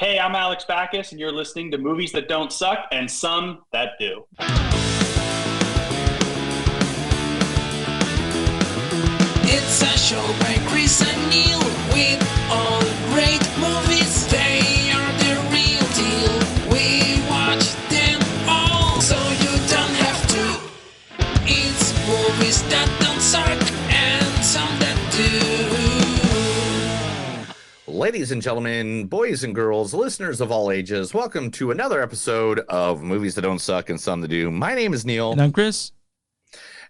Hey, I'm Alex Backus, and you're listening to Movies That Don't Suck and Some That Do. It's a show by Chris and Neil with all great movies. They are the real deal. We watch them all, so you don't have to. It's movies that don't suck and some that do. Ladies and gentlemen, boys and girls, listeners of all ages, welcome to another episode of Movies That Don't Suck and Some That Do. My name is Neil. And I'm Chris.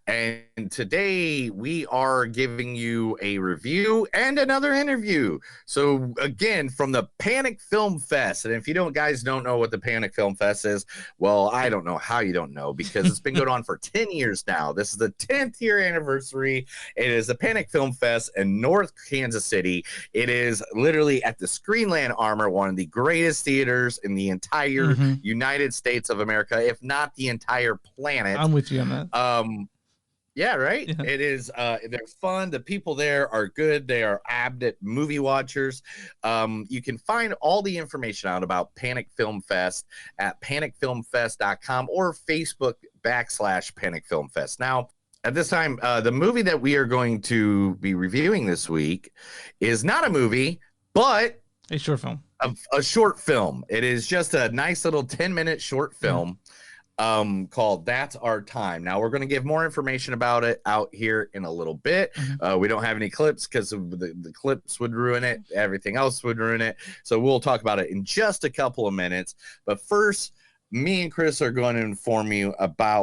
And today we are giving you a review and another interview. So again, from the Panic Film Fest. And if you guys don't know what the Panic Film Fest is, well, I don't know how you don't know, because it's been going on for 10 years now. This is the 10th year anniversary. It is the Panic Film Fest in North Kansas City. It is literally at the Screenland Armor, one of the greatest theaters in the entire United States of America, if not the entire planet. I'm with you on that. Yeah, right. Yeah. It is. They're fun. The people there are good. They are avid movie watchers. You can find all the information out about Panic Film Fest at panicfilmfest.com or Facebook/Panic Film Fest. Now, at this time, the movie that we are going to be reviewing this week is not a movie, but A short film. A short film. It is just a nice little 10-minute short film. Called That's Our Time. Now, we're going to give more information about it out here in a little bit. We don't have any clips because the clips would ruin it. Everything else would ruin it. So we'll talk about it in just a couple of minutes. But first, me and Chris are going to inform you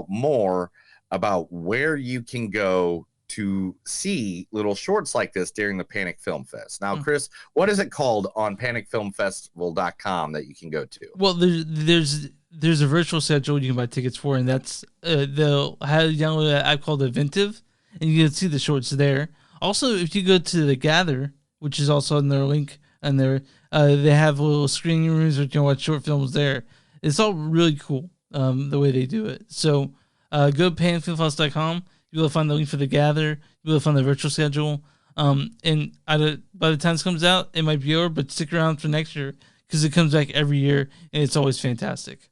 more about where you can go to see little shorts like this during the Panic Film Fest. Now, Chris, what is it called on panicfilmfestival.com that you can go to? Well, there's a virtual schedule you can buy tickets for, and that's they'll have you download an app called Eventive, and you can see the shorts there. Also, if you go to the Gather, which is also in their link, and they have little screening rooms where you can watch short films there. It's all really cool the way they do it. So go to panicfilmfest.com. You'll find the link for the Gather. You'll find the virtual schedule. And by the time this comes out, it might be over, but stick around for next year because it comes back every year, and it's always fantastic.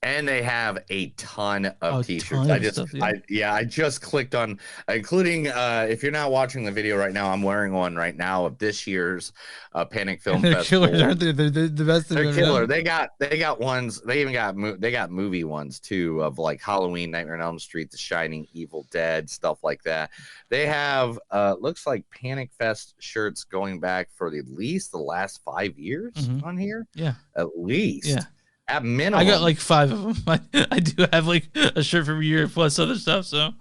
And they have a ton of t-shirts. I just clicked on, including if you're not watching the video right now, I'm wearing one right now of this year's Panic Film Festival. Killers, aren't they? They're the best. They're killer. They got ones. They even got movie ones too, of like Halloween, Nightmare on Elm Street, The Shining, Evil Dead, stuff like that. They have looks like Panic Fest shirts going back for at least the last 5 years on here. Yeah, at least. Yeah. At minimum. I got like 5 of them. I do have like a shirt for every year plus other stuff. So,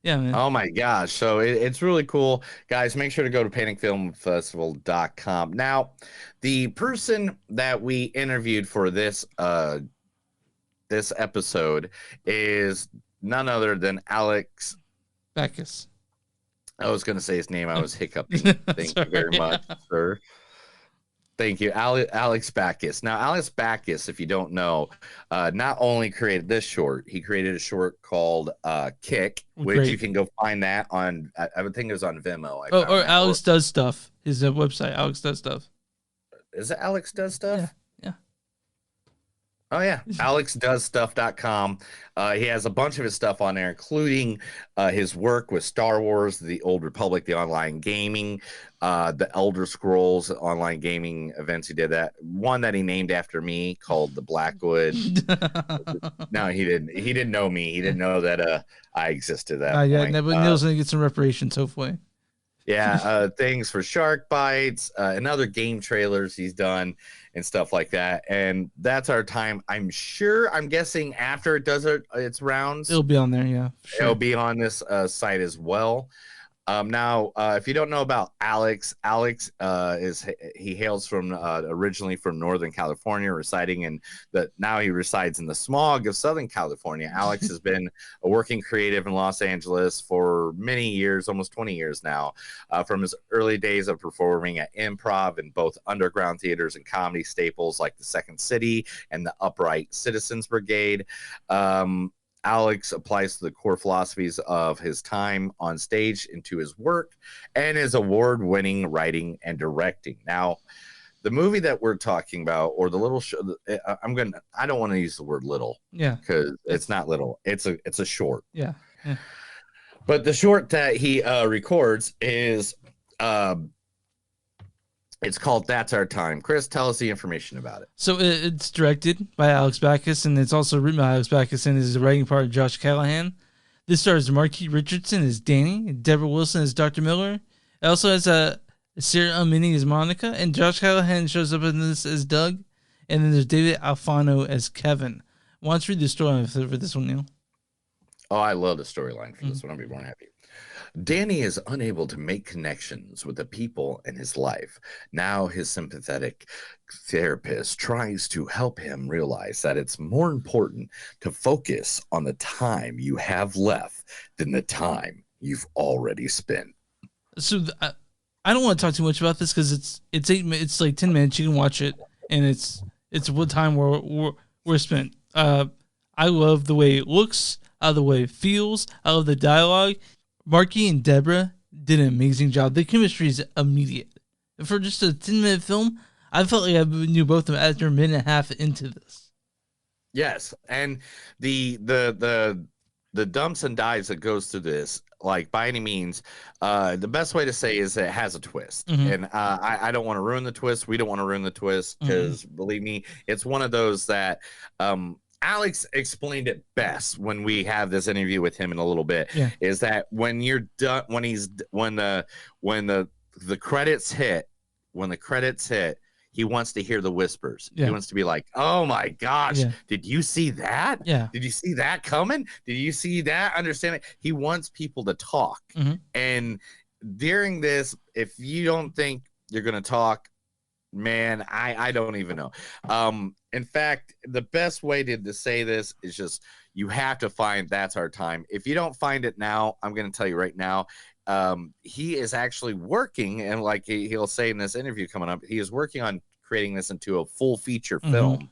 yeah, man. Oh, my gosh. So it's really cool. Guys, make sure to go to panicfilmfestival.com. Now, the person that we interviewed for this episode is none other than Alex Backus. I was going to say his name. I was hiccuping. Thank you very much, sir. Thank you, Alex Backus. Now, Alex Backus, if you don't know, not only created this short, he created a short called Kick, which you can go find that on, I would think it was on Vimeo. Or Alex Does Stuff, his website, Alex Does Stuff. Is it Alex Does Stuff? Yeah. Oh, yeah. AlexDoesStuff.com. He has a bunch of his stuff on there, including his work with Star Wars, The Old Republic, the online gaming, the Elder Scrolls online gaming events. He did that. One that he named after me called the Blackwood. No, he didn't. He didn't know me. He didn't know that I existed at that point. Yeah, but Neil's going to get some reparations, hopefully. Yeah, things for Shark Bites and other game trailers he's done and stuff like that. And That's Our Time. I'm guessing after it does its rounds, it'll be on there. Yeah, sure. It'll be on this site as well. Now, if you don't know about Alex he hails from originally from Northern California, now he resides in the smog of Southern California. Alex has been a working creative in Los Angeles for many years, almost 20 years now, from his early days of performing at improv in both underground theaters and comedy staples like the Second City and the Upright Citizens Brigade. Alex applies the core philosophies of his time on stage into his work and his award-winning writing and directing. Now, the movie that we're talking about, or the little show. I don't want to use the word little. Yeah. Because it's not little. It's a short. Yeah. Yeah. But the short that he records is it's called That's Our Time. Chris, tell us the information about it. So it's directed by Alex Backus, and it's also written by Alex Backus, and is the writing part of Josh Callahan. This stars Marquis Richardson as Danny, Deborah Wilson as Dr. Miller. It also has Sarah Umini as Monica, and Josh Callahan shows up in this as Doug. And then there's David Alfano as Kevin. Why don't you read the storyline for this one, Neil? Oh, I love the storyline for this one. I'll be more happy. Danny is unable to make connections with the people in his life. Now his sympathetic therapist tries to help him realize that it's more important to focus on the time you have left than the time you've already spent. So I don't want to talk too much about this because it's 8 minutes. It's like 10 minutes. You can watch it, and it's what time we're spent. I love the way it looks. I love the way it feels. I love the dialogue. Marky and Deborah did an amazing job. The chemistry is immediate. For just a 10-minute film, I felt like I knew both of them after a minute and a half into this. Yes, and the dumps and dives that goes through this, like by any means, the best way to say is it has a twist. And I don't want to ruin the twist. We don't want to ruin the twist because believe me, it's one of those that Alex explained it best when we have this interview with him in a little bit. Yeah. Is that when you're done, when the credits hit, he wants to hear the whispers. Yeah. He wants to be like, "Oh my gosh, Yeah. did you see that? Yeah. Did you see that coming? Did you see that? Understand it?" He wants people to talk. And during this, if you don't think you're gonna talk, man, I don't even know. In fact, the best way to say this is just you have to find That's Our Time. If you don't find it now, I'm going to tell you right now, he is actually working, and like he'll say in this interview coming up, he is working on creating this into a full feature film,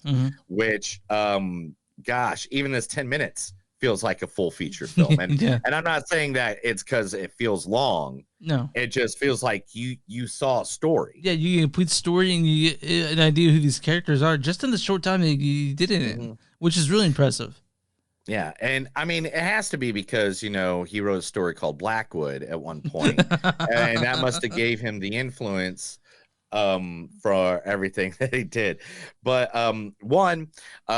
which, gosh, even this 10 minutes feels like a full feature film. And and I'm not saying that it's because it feels long. No, it just feels like you saw a story. Yeah, you get a complete story and you get an idea who these characters are just in the short time that you did it, which is really impressive. Yeah, and I mean, it has to be because, you know, he wrote a story called Blackwood at one point, and that must have gave him the influence for everything that he did. But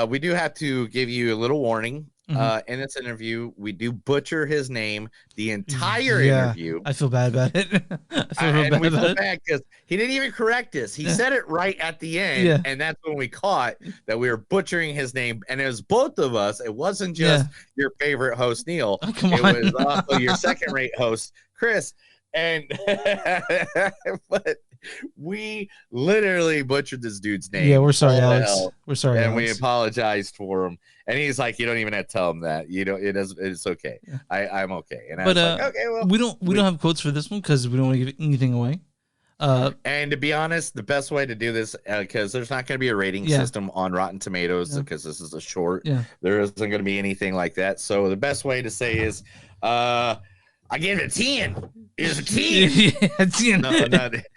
we do have to give you a little warning. In this interview, we do butcher his name the entire interview. I feel bad about it. We feel bad because he didn't even correct us. He said it right at the end, and that's when we caught that we were butchering his name. And it was both of us. It wasn't just your favorite host, Neil. It was also your second-rate host, Chris. And but we literally butchered this dude's name. Yeah, we're sorry, Alex. We're sorry, and Alex. we apologized for him. And he's like, "You don't even have to tell him that. You know, it's okay. I'm okay." And I was like, "Okay, well, we don't have quotes for this one because we don't want to give anything away." And to be honest, the best way to do this, because there's not going to be a rating system on Rotten Tomatoes because this is a short. There isn't going to be anything like that. So the best way to say is, I give it a 10. It's a 10. Yeah, 10. No,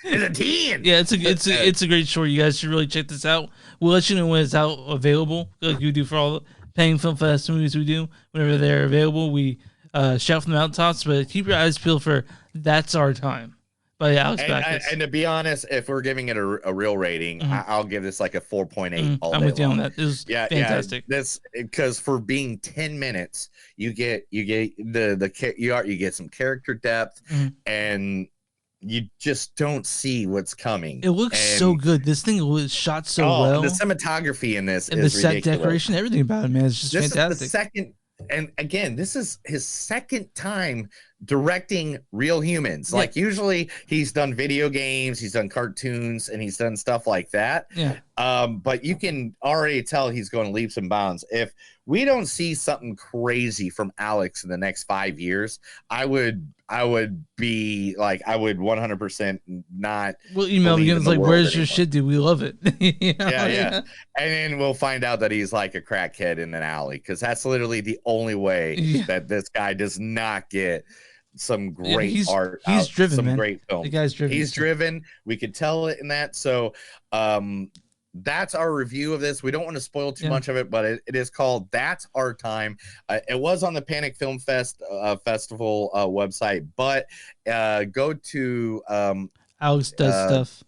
it's a 10. Yeah, it's a great short. You guys should really check this out. We'll let you know when it's out available, like we do for all the paying film fest movies we do. Whenever they're available, we shout from the mountaintops. But keep your eyes peeled for That's Our Time by Alex Backus. And to be honest, if we're giving it a real rating, I'll give this like a 4.8 all day I'm with you long. on that. It was fantastic. Yeah, this because for being 10 minutes, you get you get some character depth, and you just don't see what's coming. It looks so good. This thing was shot so well. The cinematography in this and is the set ridiculous. decoration, everything about it, man, it's just fantastic. And again, this is his second time directing real humans. Like usually he's done video games, he's done cartoons, and he's done stuff like that. But you can already tell he's going leaps and bounds. If we don't see something crazy from Alex in the next 5 years, I would be like, I would 100% not. We'll email him again. It's like, where's your shit, dude? We love it. Yeah. And then we'll find out that he's like a crackhead in an alley, because that's literally the only way that this guy does not get some great he's, art. He's driven, some man. great films. The guy's driven. He's driven. We could tell it in that. So that's our review of this. We don't want to spoil too much of it, but it is called That's Our Time. It was on the Panic Film Festival website, but go to Alex Does Stuff.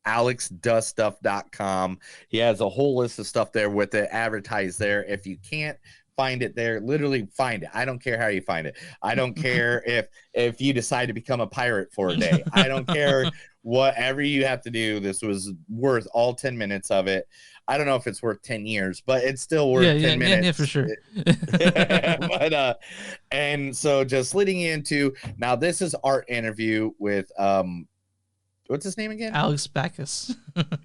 AlexDoesStuff.com. He has a whole list of stuff there with it advertised there. If you can't find it there, literally find it. I don't care how you find it. I don't care if you decide to become a pirate for a day. I don't care whatever you have to do. This was worth all 10 minutes of it. I don't know if it's worth 10 years, but it's still worth 10 minutes. Yeah, for sure. But and so just leading into now, this is our interview with what's his name again? Alex Backus.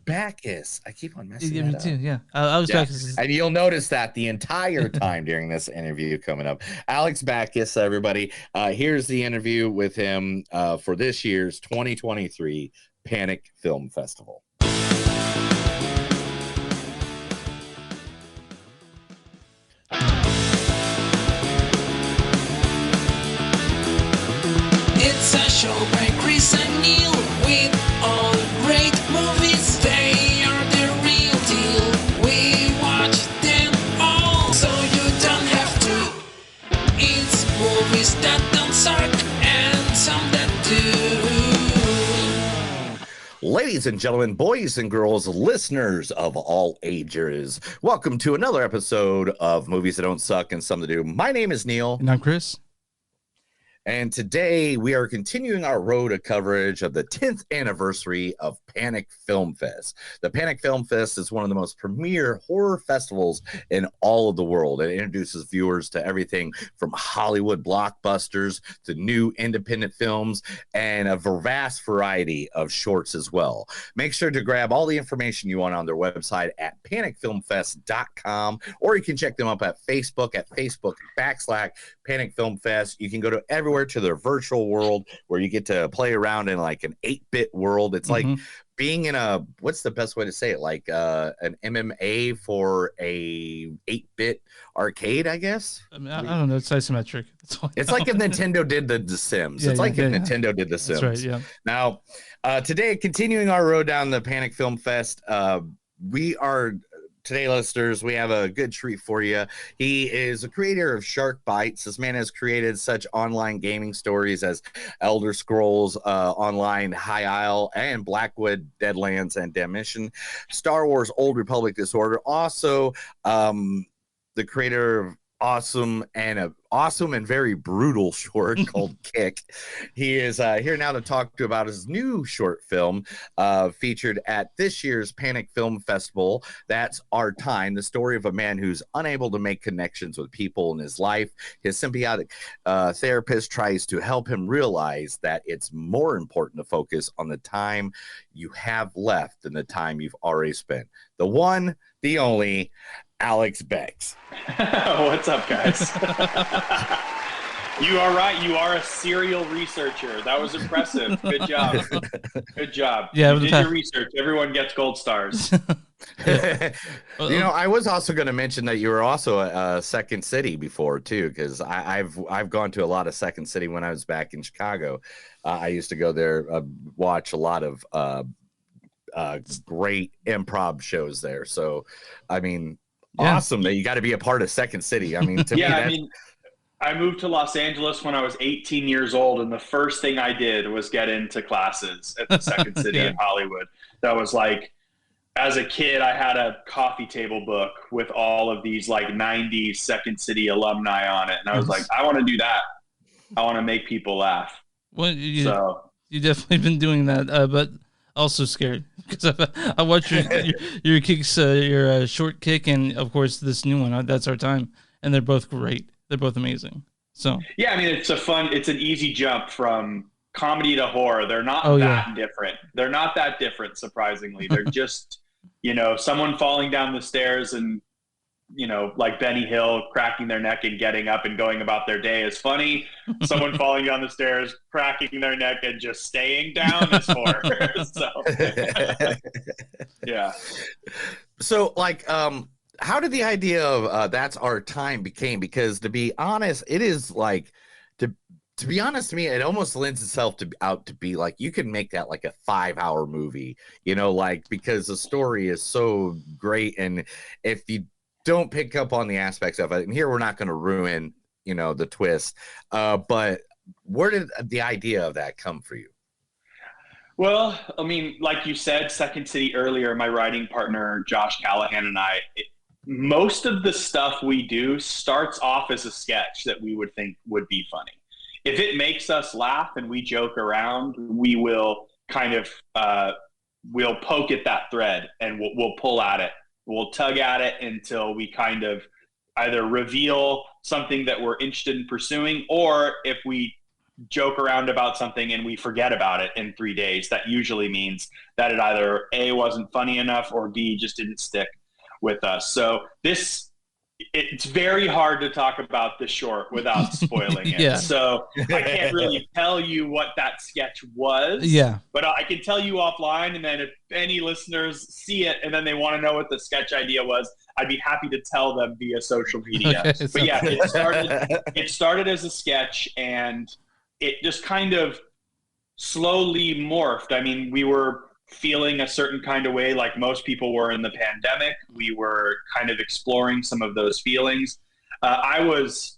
Backus. I keep on messing Yeah, that me up. too. Yeah, Alex Backus. Is... And you'll notice that the entire time during this interview coming up. Alex Backus, everybody. Here's the interview with him for this year's 2023 Panic Film Festival. It's a show by Chris and Neil with all great movies. They are the real deal. We watch them all, so you don't have to. It's movies that don't suck and some that do. Ladies and gentlemen, boys and girls, listeners of all ages, welcome to another episode of Movies That Don't Suck and Some That Do. My name is Neil. And I'm Chris. And today we are continuing our road of coverage of the 10th anniversary of Panic Film Fest. The Panic Film Fest is one of the most premier horror festivals in all of the world. It introduces viewers to everything from Hollywood blockbusters to new independent films and a vast variety of shorts as well. Make sure to grab all the information you want on their website at panicfilmfest.com, or you can check them up at Facebook/Panic Film Fest. You can go to everywhere to their virtual world where you get to play around in like an 8-bit world. It's like being in a, what's the best way to say it? Like an MMA for a 8-bit arcade, I guess. I mean, I don't know. It's isometric. It's like if Nintendo did the Sims. It's like if Nintendo did the Sims. That's right, yeah. Now, today, continuing our road down the Panic Film Fest, we are... Today, listeners, we have a good treat for you. He is a creator of Shark Bites. This man has created such online gaming stories as Elder Scrolls Online, High Isle, and Blackwood, Deadlands, and Damnation, Star Wars Old Republic Disorder. Also, the creator of awesome and very brutal short called Kick. He is here now to talk to about his new short film featured at this year's Panic Film Festival. That's Our Time, the story of a man who's unable to make connections with people in his life. His symbiotic therapist tries to help him realize that it's more important to focus on the time you have left than the time you've already spent. The one, the only, Alex Becks. What's up, guys? You are right. You are a serial researcher. That was impressive. Good job. Good job. Yeah, you did your research. Everyone gets gold stars. You know, I was also going to mention that you were also a Second City before too, because I've gone to a lot of Second City when I was back in Chicago. I used to go there, watch a lot of great improv shows there. So, I mean, awesome that you got to be a part of Second City. I mean, to me, I mean, I moved to Los Angeles when I was 18 years old, and the first thing I did was get into classes at the Second City in Hollywood. That was like, as a kid, I had a coffee table book with all of these like 90s Second City alumni on it, and I was like, I want to do that. I want to make people laugh. Well, you definitely been doing that, but also scared because I watched your kicks, your short kick, and of course this new one. That's Our Time, and they're both great. They're both amazing. So yeah, I mean, it's an easy jump from comedy to horror. They're not different. They're not that different, surprisingly. They're just, someone falling down the stairs and, like Benny Hill cracking their neck and getting up and going about their day is funny. Someone falling down the stairs, cracking their neck and just staying down is horror. So, yeah. So, like, how did the idea of That's Our Time became? Because to be honest, it is like to to be honest, to me, it almost lends itself to be like, you can make that like a 5-hour movie, like, because the story is so great. And if you don't pick up on the aspects of it, and here we're not going to ruin, the twist, but where did the idea of that come for you? Well, I mean, like you said, Second City earlier, my writing partner, Josh Callahan, and I, most of the stuff we do starts off as a sketch that we would think would be funny. If it makes us laugh and we joke around, we will kind of we'll poke at that thread and we'll pull at it. We'll tug at it until we kind of either reveal something that we're interested in pursuing, or if we joke around about something and we forget about it in 3 days, that usually means that it either A, wasn't funny enough, or B, just didn't stick with us. So it's very hard to talk about the short without spoiling it. Yeah. So I can't really tell you what that sketch was. Yeah. But I can tell you offline, and then if any listeners see it and then they want to know what the sketch idea was, I'd be happy to tell them via social media. Okay, but yeah, it started as a sketch, and it just kind of slowly morphed. I mean, we were feeling a certain kind of way, like most people were in the pandemic. We were kind of exploring some of those feelings. I was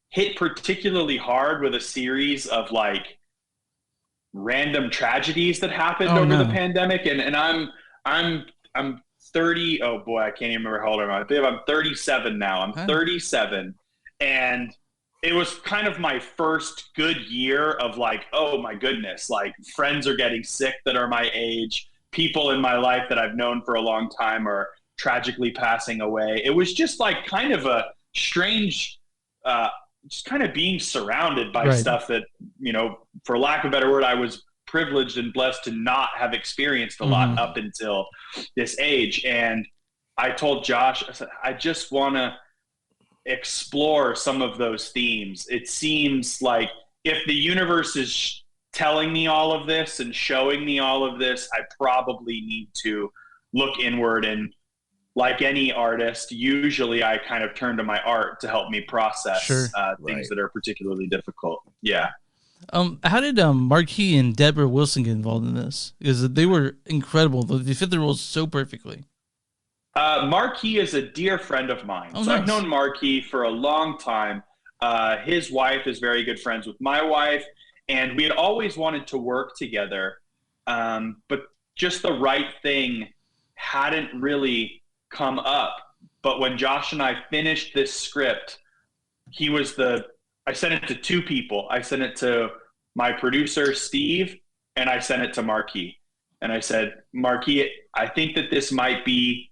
hit particularly hard with a series of like random tragedies that happened over the pandemic. And I'm 30. Oh boy, I can't even remember how old I am. I'm 37 now. I'm 37. And it was kind of my first good year of like, oh my goodness, like friends are getting sick that are my age. People in my life that I've known for a long time are tragically passing away. It was just like kind of a strange, just kind of being surrounded by stuff that, for lack of a better word, I was privileged and blessed to not have experienced a lot up until this age. And I told Josh, I said, I just want to explore some of those themes. It seems like if the universe is telling me all of this and showing me all of this, I probably need to look inward. And like any artist, usually I kind of turn to my art to help me process things that are particularly difficult. Yeah. How did Marquis and Deborah Wilson get involved in this? Because they were incredible. They fit the roles so perfectly. Marquis is a dear friend of mine. Nice. I've known Marquis for a long time. His wife is very good friends with my wife, and we had always wanted to work together. But just the right thing hadn't really come up. But when Josh and I finished this script, I sent it to two people. I sent it to my producer, Steve, and I sent it to Marquis. And I said, Marquis, I think that this might be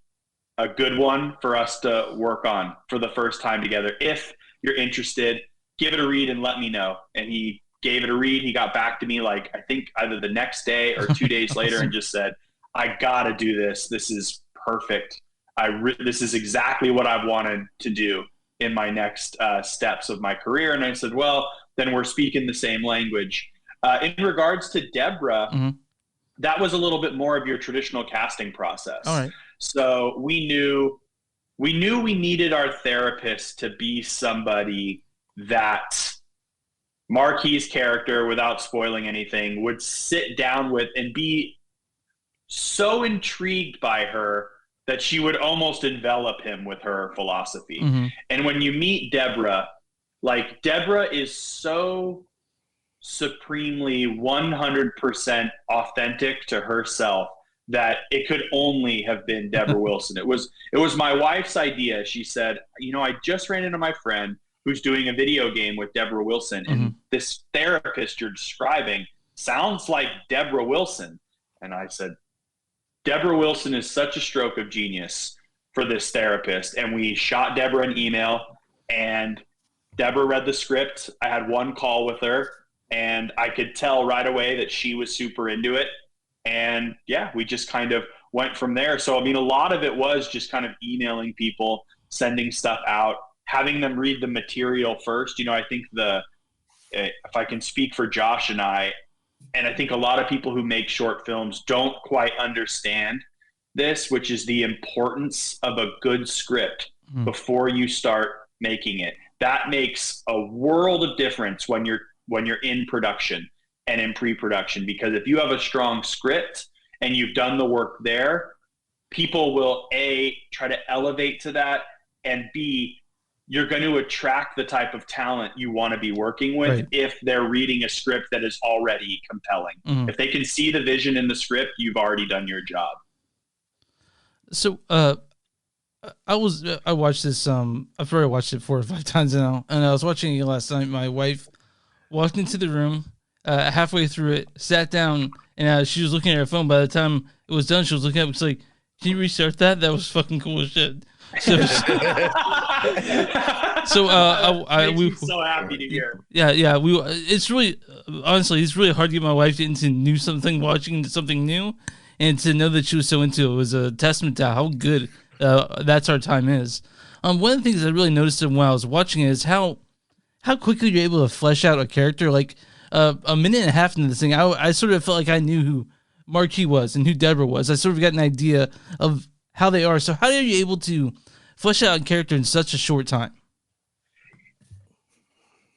a good one for us to work on for the first time together. If you're interested, give it a read and let me know. And he gave it a read. He got back to me like, I think either the next day or 2 days later, and just said, I gotta do this. This is perfect. This is exactly what I've wanted to do in my next steps of my career. And I said, well, then we're speaking the same language. In regards to Deborah, that was a little bit more of your traditional casting process. All right. So we knew we needed our therapist to be somebody that Marquis' character, without spoiling anything, would sit down with and be so intrigued by her that she would almost envelop him with her philosophy. And when you meet Deborah, like Deborah is so supremely 100% authentic to herself that it could only have been Deborah Wilson. It was my wife's idea. She said, I just ran into my friend who's doing a video game with Deborah Wilson, and this therapist you're describing sounds like Deborah Wilson. And I said, Deborah Wilson is such a stroke of genius for this therapist. And we shot Deborah an email, and Deborah read the script. I had one call with her, and I could tell right away that she was super into it. And yeah, we just kind of went from there. So, I mean, a lot of it was just kind of emailing people, sending stuff out, having them read the material first. I think if I can speak for Josh and I think a lot of people who make short films don't quite understand this, which is the importance of a good script before you start making it. that makes a world of difference when you're in production and in pre-production, because if you have a strong script and you've done the work there, people will A, try to elevate to that, and B, you're going to attract the type of talent you want to be working with Right. if they're reading a script that is already compelling. Mhm. If they can see the vision in the script, you've already done your job. So, I watched this. I've probably watched it 4 or 5 times now, and I was watching it last night. My wife walked into the room, halfway through it, sat down, and she was looking at her phone. By the time it was done, she was looking up. It's like, "Can you restart that? That was fucking cool as shit." So, Makes me so happy to hear. yeah. It's really, honestly, it's really hard to get my wife into watching something new, and to know that she was so into it was a testament to how good That's Our Time is. One of the things I really noticed when I was watching it is how quickly you're able to flesh out a character. Like a minute and a half into this thing, I sort of felt like I knew who Marquis was and who Deborah was. I sort of got an idea of how they are. So how are you able to flesh out a character in such a short time?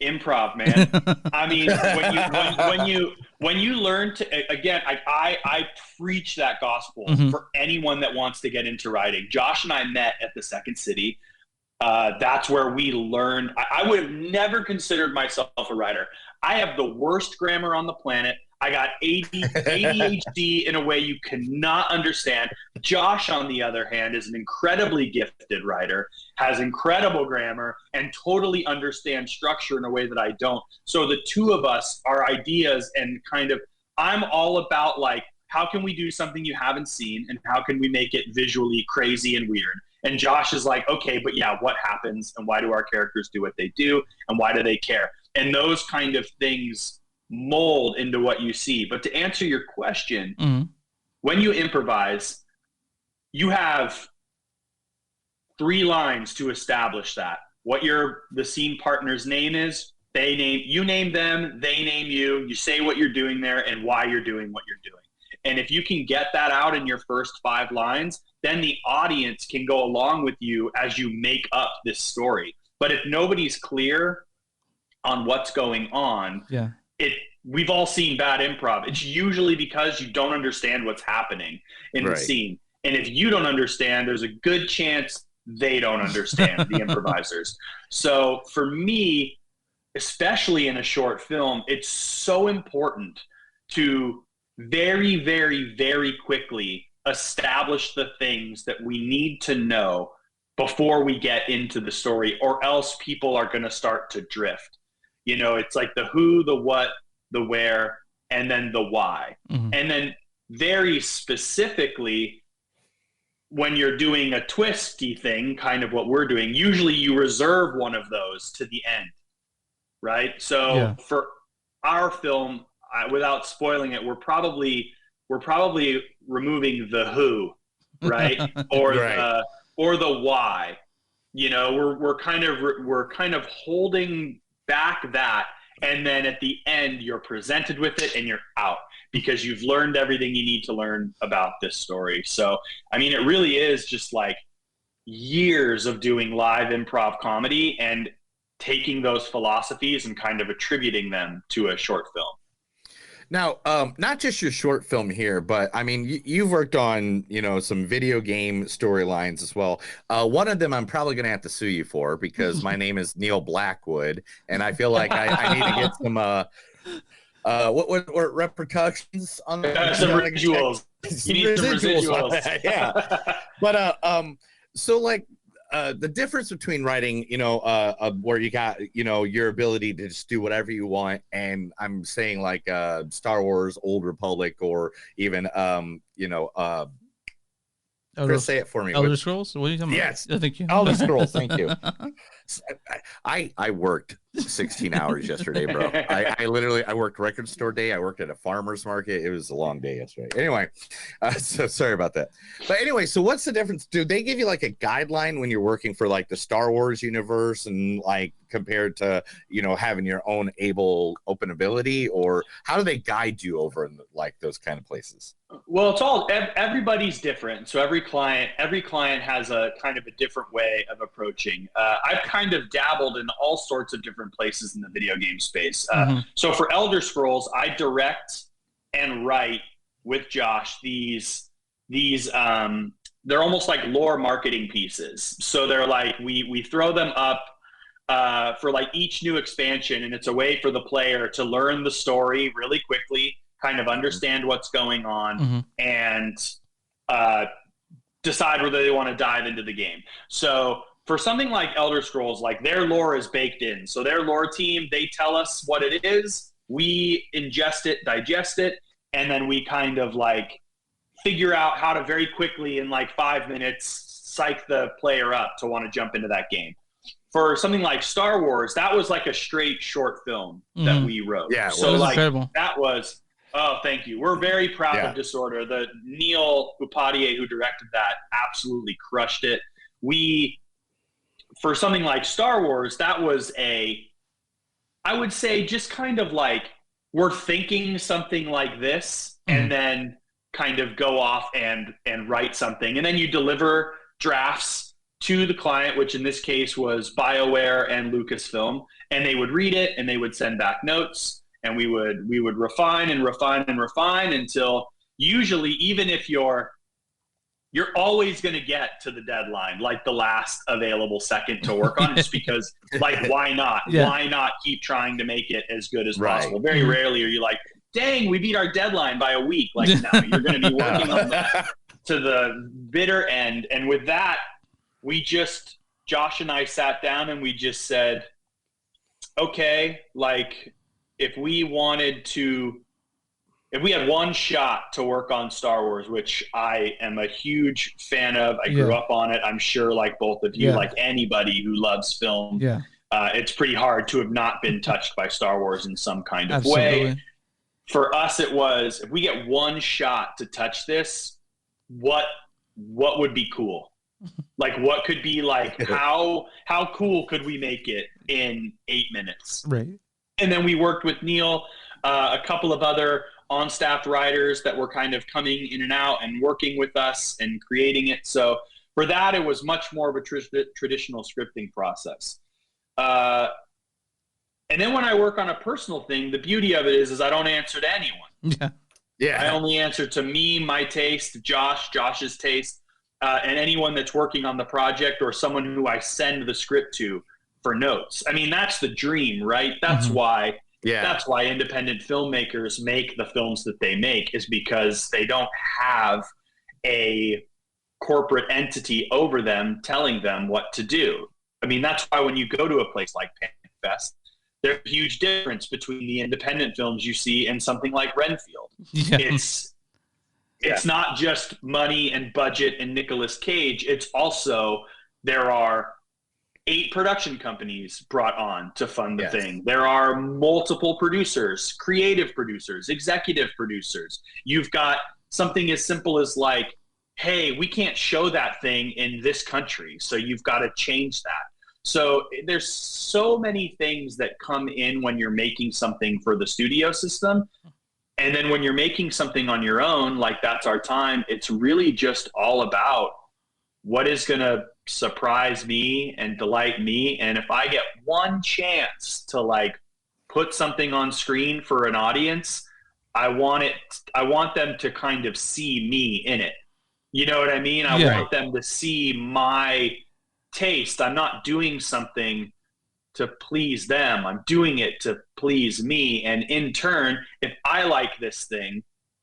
Improv, man. I mean, when you learn to, again, I preach that gospel for anyone that wants to get into writing. Josh and I met at the Second City. That's where we learned. I would have never considered myself a writer. I have the worst grammar on the planet. I got ADHD in a way you cannot understand. Josh, on the other hand, is an incredibly gifted writer, has incredible grammar, and totally understands structure in a way that I don't. So the two of us, our ideas and I'm all about like, how can we do something you haven't seen, and how can we make it visually crazy and weird? And Josh is like, okay, but yeah, what happens, and why do our characters do what they do, and why do they care? And those kind of things mold into what you see. But to answer your question, when you improvise, you have 3 lines to establish that. What the scene partner's name is, you name them, they name you, you say what you're doing there and why you're doing what you're doing. And if you can get that out in your first 5 lines, then the audience can go along with you as you make up this story. But if nobody's clear on what's going on, we've all seen bad improv. It's usually because you don't understand what's happening in the scene. And if you don't understand, there's a good chance they don't understand, the improvisers. So for me, especially in a short film, it's so important to very, very, very quickly establish the things that we need to know before we get into the story, or else people are going to start to drift. You know, it's like the who, the what, the where, and then the why. And then very specifically, when you're doing a twisty thing, kind of what we're doing, usually you reserve one of those to the end, right? So for our film, without spoiling it, we're probably removing the who, right? Or the why. You know, we're kind of holding back that, and then at the end you're presented with it and you're out because you've learned everything you need to learn about this story. So I mean, it really is just like years of doing live improv comedy and taking those philosophies and kind of attributing them to a short film. Now, not just your short film here, but I mean, you've worked on, some video game storylines as well. One of them I'm probably going to have to sue you for because my name is Neil Blackwood, and I feel like I need to get some what repercussions on some residuals. You need some residuals. Yeah, but so like. The difference between writing, where you got, your ability to just do whatever you want, and I'm saying like Star Wars, Old Republic, or even, Chris, say it for me. Elder Scrolls? What are you talking about? Yes. Thank you. Elder Scrolls. Thank you. I worked 16 hours yesterday, bro. I literally, I worked record store day. I worked at a farmer's market. It was a long day yesterday. Anyway, so sorry about that. But anyway, so what's the difference? Do they give you like a guideline when you're working for like the Star Wars universe and like compared to, having your own open ability, or how do they guide you over in like those kind of places? Well, everybody's different. So every client has a kind of a different way of approaching. I've kind of dabbled in all sorts of different places in the video game space. So for Elder Scrolls, I direct and write with Josh these they're almost like lore marketing pieces. So they're like, we throw them up for like each new expansion, and it's a way for the player to learn the story really quickly, kind of understand what's going on, and decide whether they want to dive into the game. So for something like Elder Scrolls, like their lore is baked in. So their lore team, they tell us what it is, we ingest it, digest it, and then we kind of like figure out how to very quickly in like 5 minutes psych the player up to want to jump into that game. For something like Star Wars, that was like a straight short film that we wrote. Yeah, so like incredible. That was, oh, thank you. We're very proud of Disorder. The Neil Upadhyay, who directed that, absolutely crushed it. For something like Star Wars, that was I would say just kind of like, we're thinking something like this, and then kind of go off and write something. And then you deliver drafts to the client, which in this case was BioWare and Lucasfilm, and they would read it and they would send back notes, and we would refine and refine and refine until usually, even if you're always going to get to the deadline, like the last available second to work on, just because like, why not? Yeah. Why not keep trying to make it as good as possible? Very rarely are you like, dang, we beat our deadline by a week. Like, no, you're going to be working on that to the bitter end. And with that, Josh and I sat down and we just said, okay, like if we had one shot to work on Star Wars, which I am a huge fan of, I grew up on it. I'm sure like both of you, like anybody who loves film, it's pretty hard to have not been touched by Star Wars in some kind of way. For us, it was, if we get one shot to touch this, what would be cool? Like, what could be like, how cool could we make it in 8 minutes? Right. And then we worked with Neil, a couple of other on-staff writers that were kind of coming in and out and working with us and creating it. So for that, it was much more of a traditional scripting process. And then when I work on a personal thing, the beauty of it is I don't answer to anyone. I only answer to me, my taste, Josh's taste, and anyone that's working on the project or someone who I send the script to for notes. I mean, that's the dream, right? That's why independent filmmakers make the films that they make, is because they don't have a corporate entity over them telling them what to do. I mean, that's why when you go to a place like PanFest, there's a huge difference between the independent films you see and something like Renfield. It's not just money and budget and Nicolas Cage. It's also, there are 8 production companies brought on to fund the thing. There are multiple producers, creative producers, executive producers. You've got something as simple as like, hey, we can't show that thing in this country, so you've got to change that. So there's so many things that come in when you're making something for the studio system. And then when you're making something on your own, like That's Our Time, it's really just all about what is going to surprise me and delight me. And if I get one chance to like put something on screen for an audience, I want them to kind of see me in it. You know what I mean? I want them to see my taste. I'm not doing something to please them. I'm doing it to please me. And in turn, if I like this thing,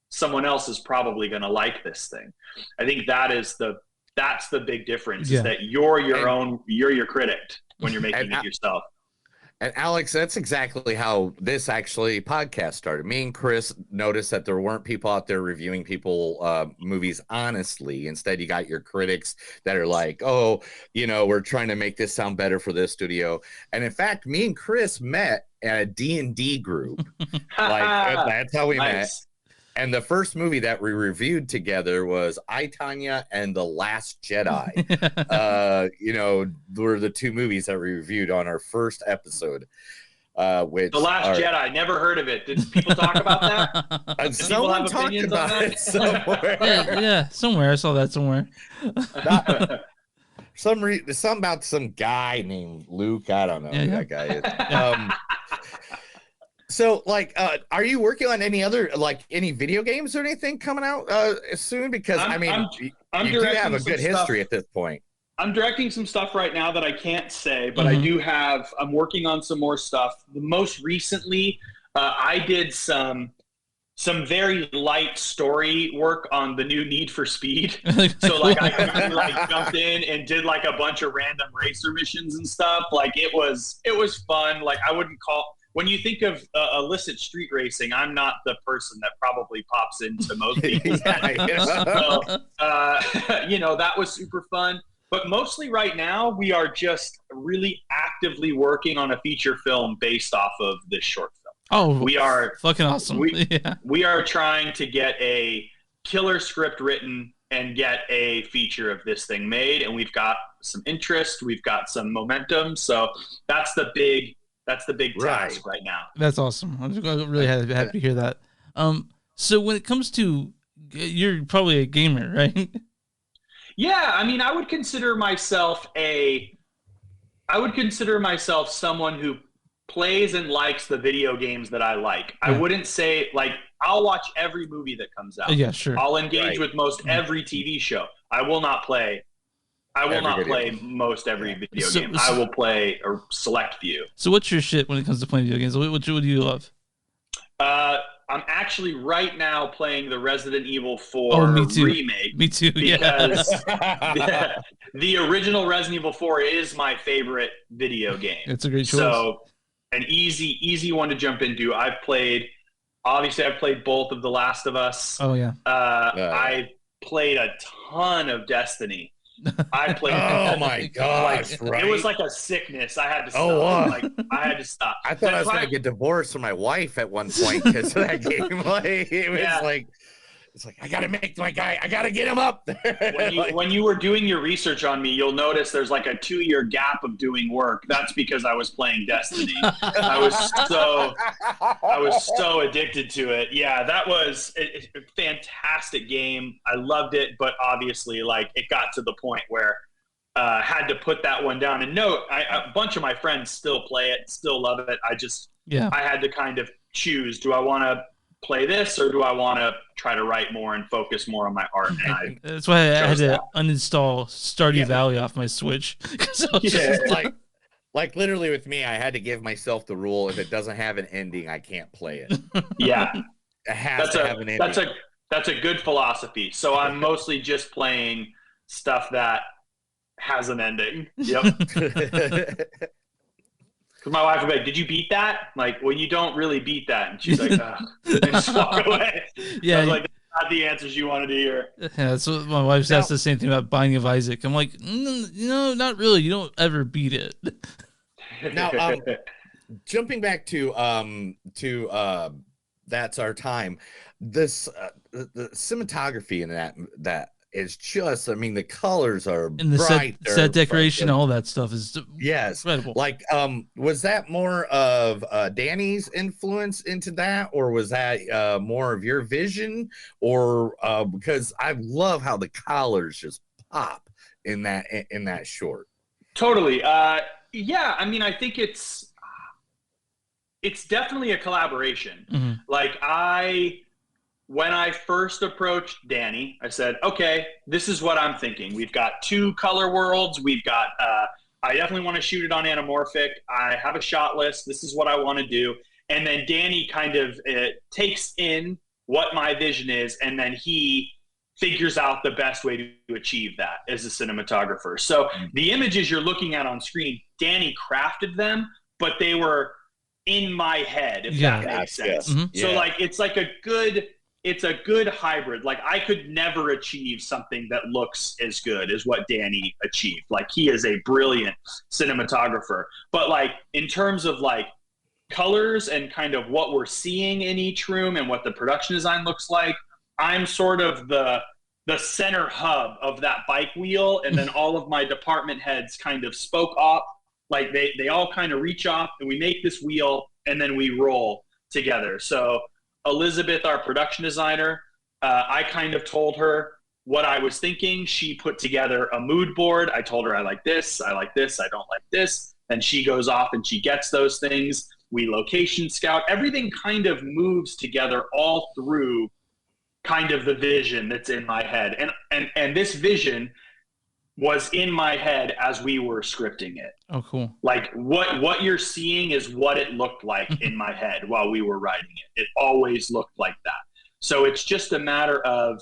someone else is probably going to like this thing. I think that's the big difference, is that you're your critic when you're making it yourself. And Alex, that's exactly how this actually podcast started. Me and Chris noticed that there weren't people out there reviewing movies honestly. Instead, you got your critics that are like, oh, we're trying to make this sound better for this studio. And in fact, me and Chris met at a D&D group. That's how we met. And the first movie that we reviewed together was I, Tonya and The Last Jedi. Were the two movies that we reviewed on our first episode. The Last Jedi, never heard of it. Did people talk about that? And someone talked about it somewhere. Yeah, somewhere. I saw that somewhere. Something about some guy named Luke. I don't know who that guy is. So, are you working on any other, any video games or anything coming out soon? Because, you do have a good history at this point. I'm directing some stuff right now that I can't say, but I'm working on some more stuff. Most recently, I did some very light story work on the new Need for Speed. So, I jumped in and did, a bunch of random racer missions and stuff. It was fun. I wouldn't call... When you think of illicit street racing, I'm not the person that probably pops into most people's heads. So, that was super fun. But mostly right now, we are just really actively working on a feature film based off of this short film. Oh, we are fucking awesome. We are trying to get a killer script written and get a feature of this thing made. And we've got some interest. We've got some momentum. So that's the big task right now. That's awesome. I'm really happy to hear that. So when it comes to, you're probably a gamer, right? Yeah, I would consider myself someone who plays and likes the video games that I like. Yeah. I wouldn't say I'll watch every movie that comes out. Yeah, sure. I'll engage with most every TV show. I will not play most every video game. I will play a select few. So what's your shit when it comes to playing video games? What do you love? I'm actually right now playing the Resident Evil 4 remake. Me too, because the original Resident Evil 4 is my favorite video game. It's a great choice. So an easy one to jump into. I've played both of The Last of Us. Oh, yeah. I played a ton of Destiny. I played. Oh my gosh! Right? It was like a sickness. I had to stop. I had to stop. I thought I was going to get divorced from my wife at one point because of that game. It's like I gotta make my guy. I gotta get him up there. When you were doing your research on me, you'll notice there's a 2-year gap of doing work. That's because I was playing Destiny. I was so addicted to it. Yeah, that was a fantastic game. I loved it, but obviously, it got to the point where had to put that one down. And note, a bunch of my friends still play it, still love it. I had to kind of choose: do I want to play this, or do I want to try to write more and focus more on my art? And that's why I had to uninstall Stardew Valley off my Switch. Literally with me, I had to give myself the rule: if it doesn't have an ending, I can't play it. Yeah, it has to have an ending. That's a good philosophy. So I'm mostly just playing stuff that has an ending. Yep. Because my wife would be like, "Did you beat that?" Well, you don't really beat that, and she's like, "Ugh," and just walk away. Yeah, that's not the answers you wanted to hear. Yeah, so my wife says the same thing about Binding of Isaac. I'm like, not really. You don't ever beat it. Now, jumping back to That's Our Time. This the cinematography in that is just, the colors are and the bright. Set decoration, all that stuff is incredible. Was that more of Danny's influence into that, or was that more of your vision, or because I love how the colors just pop in that short. Totally. Yeah, I think it's definitely a collaboration. Mm-hmm. When I first approached Danny, I said, okay, this is what I'm thinking. We've got 2 color worlds. We've got, I definitely want to shoot it on anamorphic. I have a shot list. This is what I want to do. And then Danny kind of takes in what my vision is, and then he figures out the best way to achieve that as a cinematographer. So the images you're looking at on screen, Danny crafted them, but they were in my head, if that makes sense. So like it's like it's a good hybrid. Like I could never achieve something that looks as good as what Danny achieved. Like he is a brilliant cinematographer, but like in terms of like colors and kind of what we're seeing in each room and what the production design looks like, I'm sort of the center hub of that bike wheel, and then all of my department heads kind of spoke off. Like they all kind of reach off, and we make this wheel, and then we roll together. So Elizabeth, our production designer, I kind of told her what I was thinking. She put together a mood board. I told her I like this, I don't like this. And she goes off and she gets those things. We location scout. Everything kind of moves together all through kind of the vision that's in my head. And this vision was in my head as we were scripting it. Oh, cool. Like what you're seeing is what it looked like in my head while we were writing it. It always looked like that. So it's just a matter of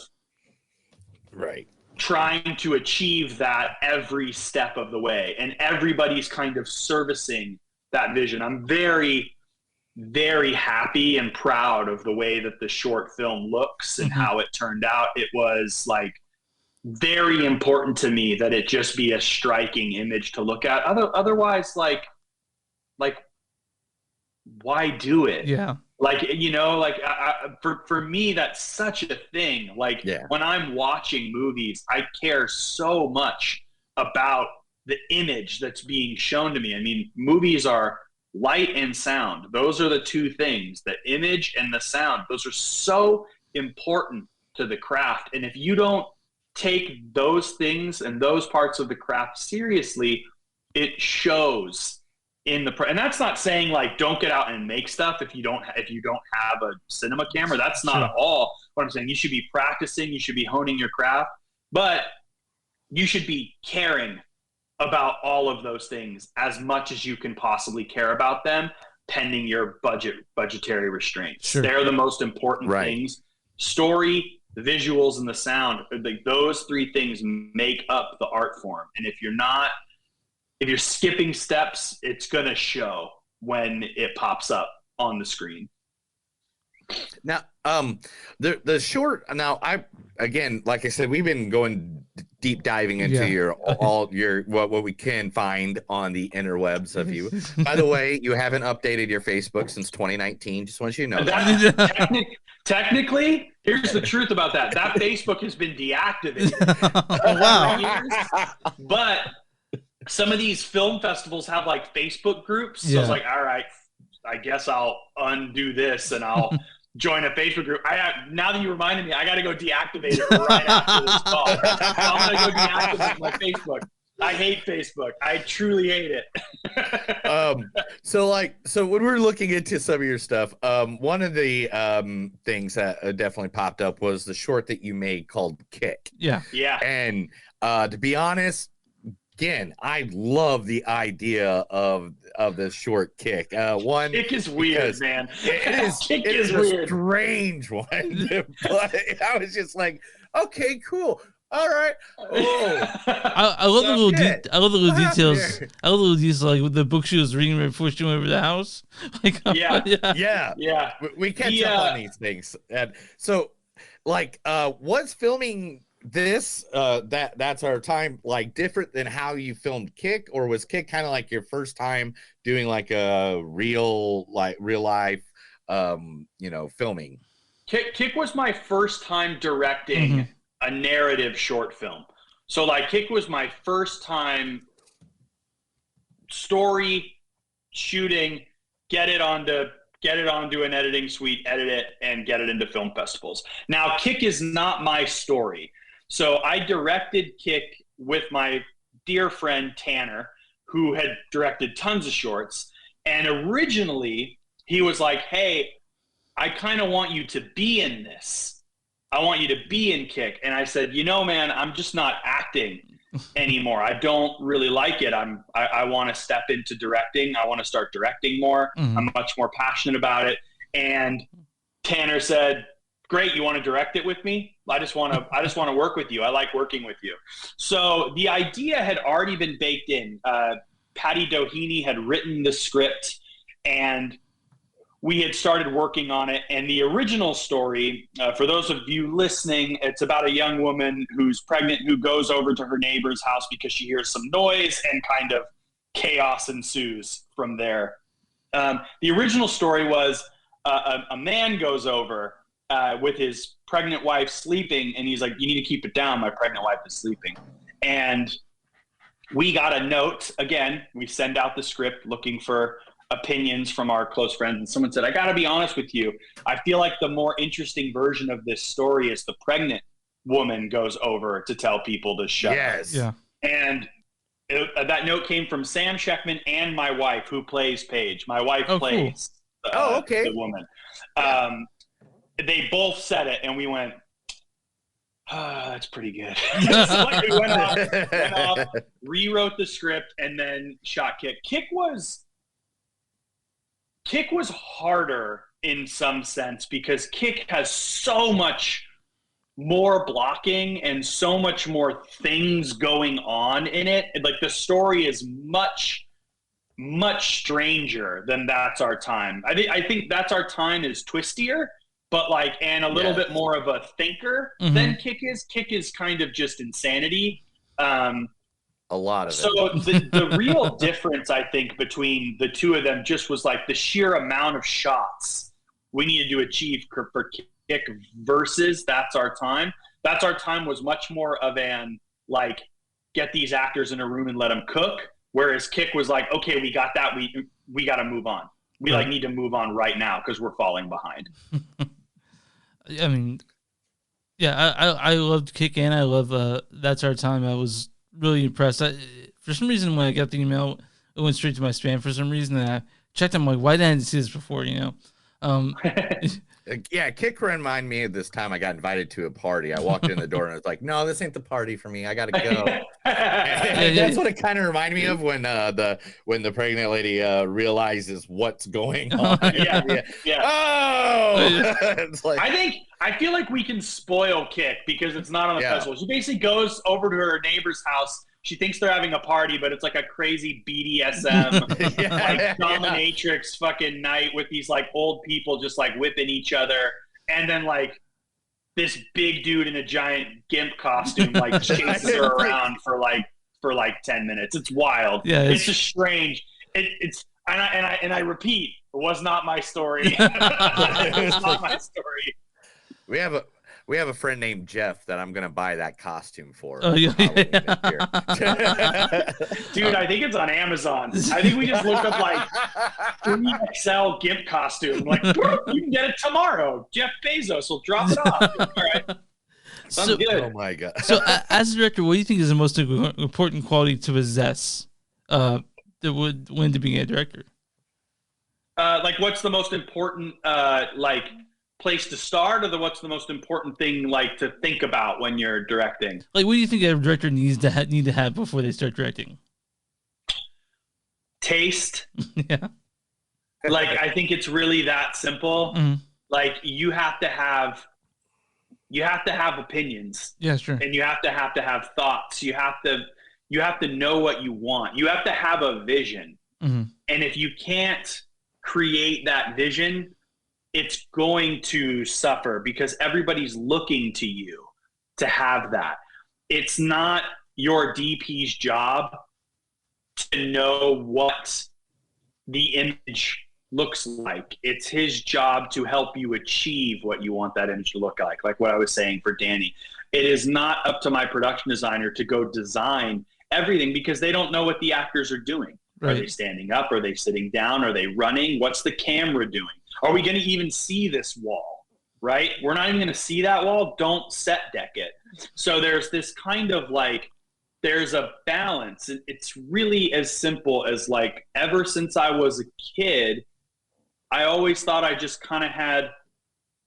trying to achieve that every step of the way. And everybody's kind of servicing that vision. I'm very, very happy and proud of the way that the short film looks and how it turned out. It was like very important to me that it just be a striking image to look at. Otherwise, like why do it? Yeah. Like, you know, like for me, that's such a thing. Like when I'm watching movies, I care so much about the image that's being shown to me. I mean, movies are light and sound. Those are the two things, the image and the sound. Those are so important to the craft. And if you don't take those things and those parts of the craft seriously, it shows in the and that's not saying like don't get out and make stuff if you don't have a cinema camera. That's not at all what I'm saying. You should be practicing, you should be honing your craft, but you should be caring about all of those things as much as you can possibly care about them, pending your budgetary restraints. They're the most important things. Story, the visuals, and the sound, like those three things make up the art form. And if you're skipping steps, it's gonna show when it pops up on the screen. Now, the short. Now, again, like I said, we've been going deep diving into what we can find on the interwebs of you. By the way, you haven't updated your Facebook since 2019. Just want you to know that. Technically, here's the truth about that. That Facebook has been deactivated. Oh, wow. But some of these film festivals have like Facebook groups. So I was like, all right, I guess I'll undo this and I'll join a Facebook group. Now that you reminded me, I got to go deactivate it right after this call. I'm going to go deactivate my Facebook. I hate Facebook. I truly hate it. So when we're looking into some of your stuff, one of the things that definitely popped up was the short that you made called Kick. Yeah. And to be honest, again, I love the idea of the short Kick. Kick is weird, man. It is weird. A strange one. But I was just like, okay, cool. All right. Oh, I love the little details. I love the little details, like with the book she was reading before she went over the house. Like, yeah. We catch up on these things, and so, like, was filming this that's our time like different than how you filmed Kick, or was Kick kind of like your first time doing like a real life filming? Kick was my first time directing a narrative short film. So like Kick was my first time story shooting, get it onto an editing suite, edit it, and get it into film festivals. Now Kick is not my story. So I directed Kick with my dear friend Tanner, who had directed tons of shorts. And originally he was like, hey, I kind of want you to be in this. I want you to be in Kick. And I said, man, I'm just not acting anymore. I don't really like it. I want to step into directing. I want to start directing more. I'm much more passionate about it. And Tanner said, great, you want to direct it with me? I just want to work with you. I like working with you. So the idea had already been baked in. Patty Doheny had written the script, and we had started working on it. And the original story, for those of you listening, it's about a young woman who's pregnant who goes over to her neighbor's house because she hears some noise, and kind of chaos ensues from there. The original story was a man goes over with his pregnant wife sleeping, and he's like, "You need to keep it down. My pregnant wife is sleeping." And we got a note. Again, we send out the script looking for opinions from our close friends, and someone said, "I got to be honest with you. I feel like the more interesting version of this story is the pregnant woman goes over to tell people to shut up." Yes. Yeah. And that note came from Sam Sheckman and my wife, who plays Paige. My wife plays the woman. They both said it, and we went, that's pretty good. So like we went off, rewrote the script, and then shot Kick. Kick was harder in some sense because Kick has so much more blocking and so much more things going on in it. Like the story is much stranger than That's Our Time. I think That's Our Time is twistier, but like, and a little bit more of a thinker than Kick is. Kick is kind of just insanity. A lot of so it. the real difference, I think, between the two of them just was like the sheer amount of shots we needed to achieve for Kick versus That's Our Time. That's Our Time was much more of an, like, get these actors in a room and let them cook, whereas Kick was like, okay, we got that. We got to move on. We like need to move on right now because we're falling behind. I mean, yeah, I loved Kick, and I love That's Our Time. I was really impressed. For some reason, when I got the email, it went straight to my spam. For some reason, and I checked. I'm like, why didn't I see this before? You know. Yeah, Kick reminded me of this time I got invited to a party. I walked in the door and I was like, "No, this ain't the party for me. I gotta go." That's what it kind of reminded me of when the pregnant lady realizes what's going on. Yeah. Oh, it's like, I feel like we can spoil Kick because it's not on the festival. She basically goes over to her neighbor's house. She thinks they're having a party, but it's like a crazy BDSM, like dominatrix fucking night with these like old people just like whipping each other. And then like this big dude in a giant GIMP costume like chases her around for like 10 minutes. It's wild. Yeah, it's just strange. It's and I repeat, it was not my story. It was not my story. We have a friend named Jeff that I'm gonna buy that costume for. Oh, yeah. Dude, I think it's on Amazon. I think we just looked up like 3XL GIMP costume. Like, you can get it tomorrow. Jeff Bezos will drop it off. All right. Sounds good. Oh my god. So, as a director, what do you think is the most important quality to possess that would win to being a director? Like, what's the most important like place to start, or what's the most important thing like to think about when you're directing? Like, what do you think a director needs to have before they start directing? Taste. Yeah. Like, I think it's really that simple. Like, you have to have opinions. Yeah, sure. And you have to have thoughts. You have to know what you want. You have to have a vision. And if you can't create that vision, it's going to suffer because everybody's looking to you to have that. It's not your DP's job to know what the image looks like. It's his job to help you achieve what you want that image to look like what I was saying for Danny. It is not up to my production designer to go design everything because they don't know what the actors are doing. Right. Are they standing up? Are they sitting down? Are they running? What's the camera doing? Are we going to even see this wall, right? We're not even going to see that wall. Don't set deck it. So there's this kind of like, there's a balance. It's really as simple as like, ever since I was a kid, I always thought I just kind of had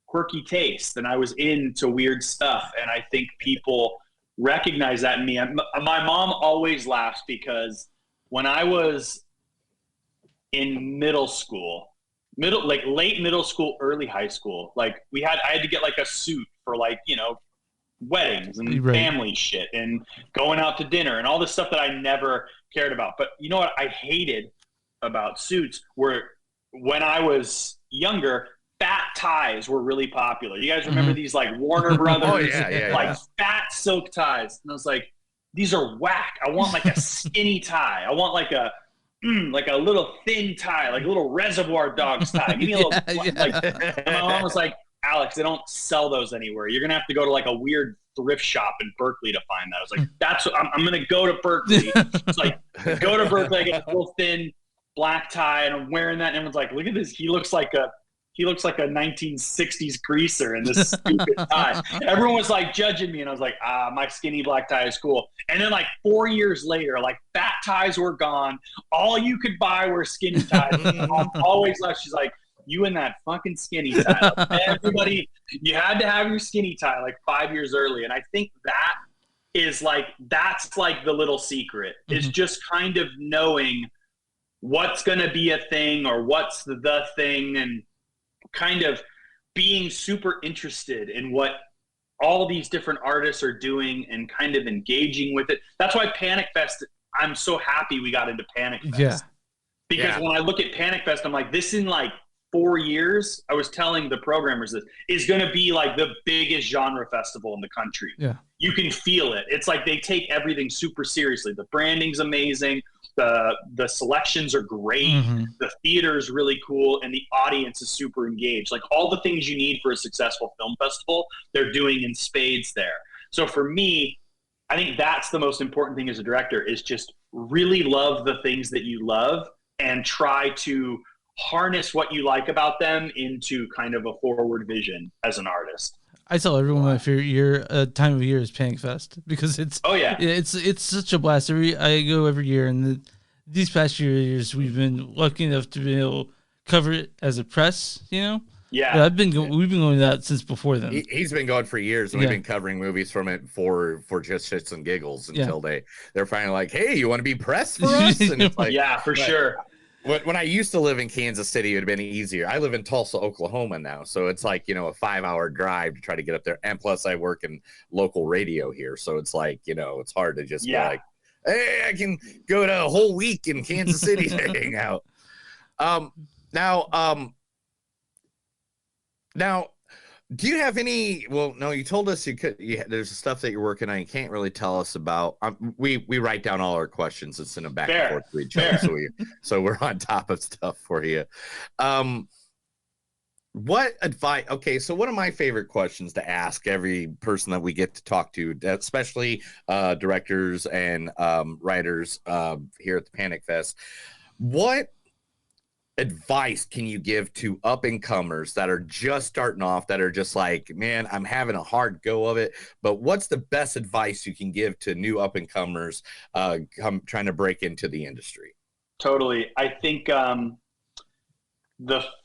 quirky taste and I was into weird stuff. And I think people recognize that in me. My mom always laughs because when I was in middle school, late middle school, early high school, like I had to get like a suit for like, weddings and Right. family shit and going out to dinner and all this stuff that I never cared about. But you know what I hated about Suits were when I was younger, fat ties were really popular. You guys remember these like Warner Brothers, Oh, yeah. like fat silk ties? And I was like, these are whack. I want like a skinny tie. I want like a little thin tie, like a little Reservoir Dogs tie. Give me a little like. And my mom was like, Alex, they don't sell those anywhere. You're gonna have to go to like a weird thrift shop in Berkeley to find that. I was like, that's what I'm gonna go to Berkeley. It's like, go to Berkeley, I get a little thin black tie, and I'm wearing that, and everyone's like, look at this. He looks like a 1960s greaser in this stupid tie. Everyone was like judging me, and I was like, my skinny black tie is cool. And then like 4 years later, like fat ties were gone. All you could buy were skinny ties. I'm always left. She's like, you in that fucking skinny tie. Like, everybody, you had to have your skinny tie like 5 years early. And I think that's like the little secret is just kind of knowing what's going to be a thing or what's the thing, and kind of being super interested in what all these different artists are doing and kind of engaging with it. That's why Panic Fest, I'm so happy we got into Panic Fest. Yeah. Because when I look at Panic Fest, I'm like, this in like 4 years, I was telling the programmers this, is going to be like the biggest genre festival in the country. Yeah. You can feel it. It's like they take everything super seriously. The branding's amazing. The selections are great. The theater is really cool, and the audience is super engaged. Like all the things you need for a successful film festival, they're doing in spades there. So for me, I think that's the most important thing as a director is just really love the things that you love and try to harness what you like about them into kind of a forward vision as an artist. I tell everyone my favorite time of year is Panic Fest because it's it's such a blast. I go every year, and these past few years we've been lucky enough to be able to cover it as a press. You know, we've been going to that since before then. He's been going for years, and we've been covering movies from it for just shits and giggles until they're finally like, hey, you want to be press for us? And it's like, for sure. When I used to live in Kansas City, it would have been easier. I live in Tulsa, Oklahoma now. So it's like, a 5-hour drive to try to get up there. And plus I work in local radio here. So it's like, it's hard to just be like, hey, I can go to a whole week in Kansas City to hang out. Now, do you have any? Well, no, you told us you could. There's stuff that you're working on. You can't really tell us about. We write down all our questions and send them back and forth to each other, so we're on top of stuff for you. What advice? Okay, so one of my favorite questions to ask every person that we get to talk to, especially directors and writers here at the Panic Fest, what advice can you give to up and comers that are just starting off, that are just like, man, I'm having a hard go of it, but what's the best advice you can give to new up and comers trying to break into the industry? Totally. I think the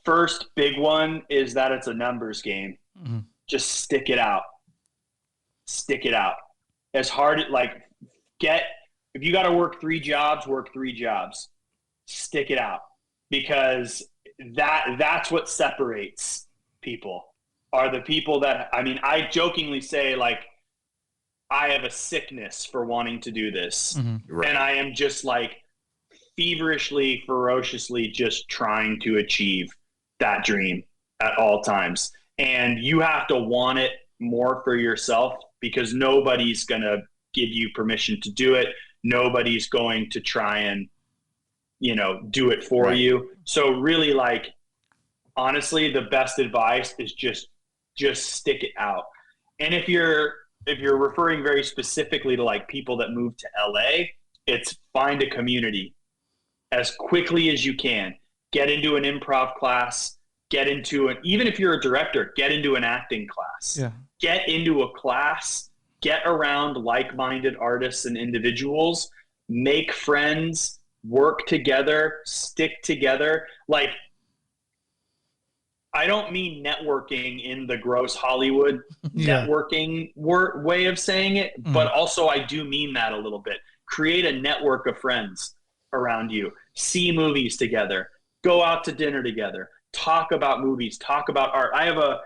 first big one is that it's a numbers game. Just stick it out. As hard if you got to work 3 jobs, work 3 jobs. Stick it out. Because that's what separates people, are the people that, I jokingly say, like, I have a sickness for wanting to do this. Right. And I am just like feverishly, ferociously just trying to achieve that dream at all times. And you have to want it more for yourself, because nobody's going to give you permission to do it. Nobody's going to try and do it for you. So really, like, honestly, the best advice is just stick it out. And if you're referring very specifically to like people that move to LA, it's find a community as quickly as you can. Get into an improv class, even if you're a director, get into an acting class. Get into a class, get around like-minded artists and individuals, make friends, work together, stick together. Like, I don't mean networking in the gross Hollywood networking way of saying it, but also I do mean that a little bit. Create a network of friends around you. See movies together. Go out to dinner together. Talk about movies. Talk about art. I have a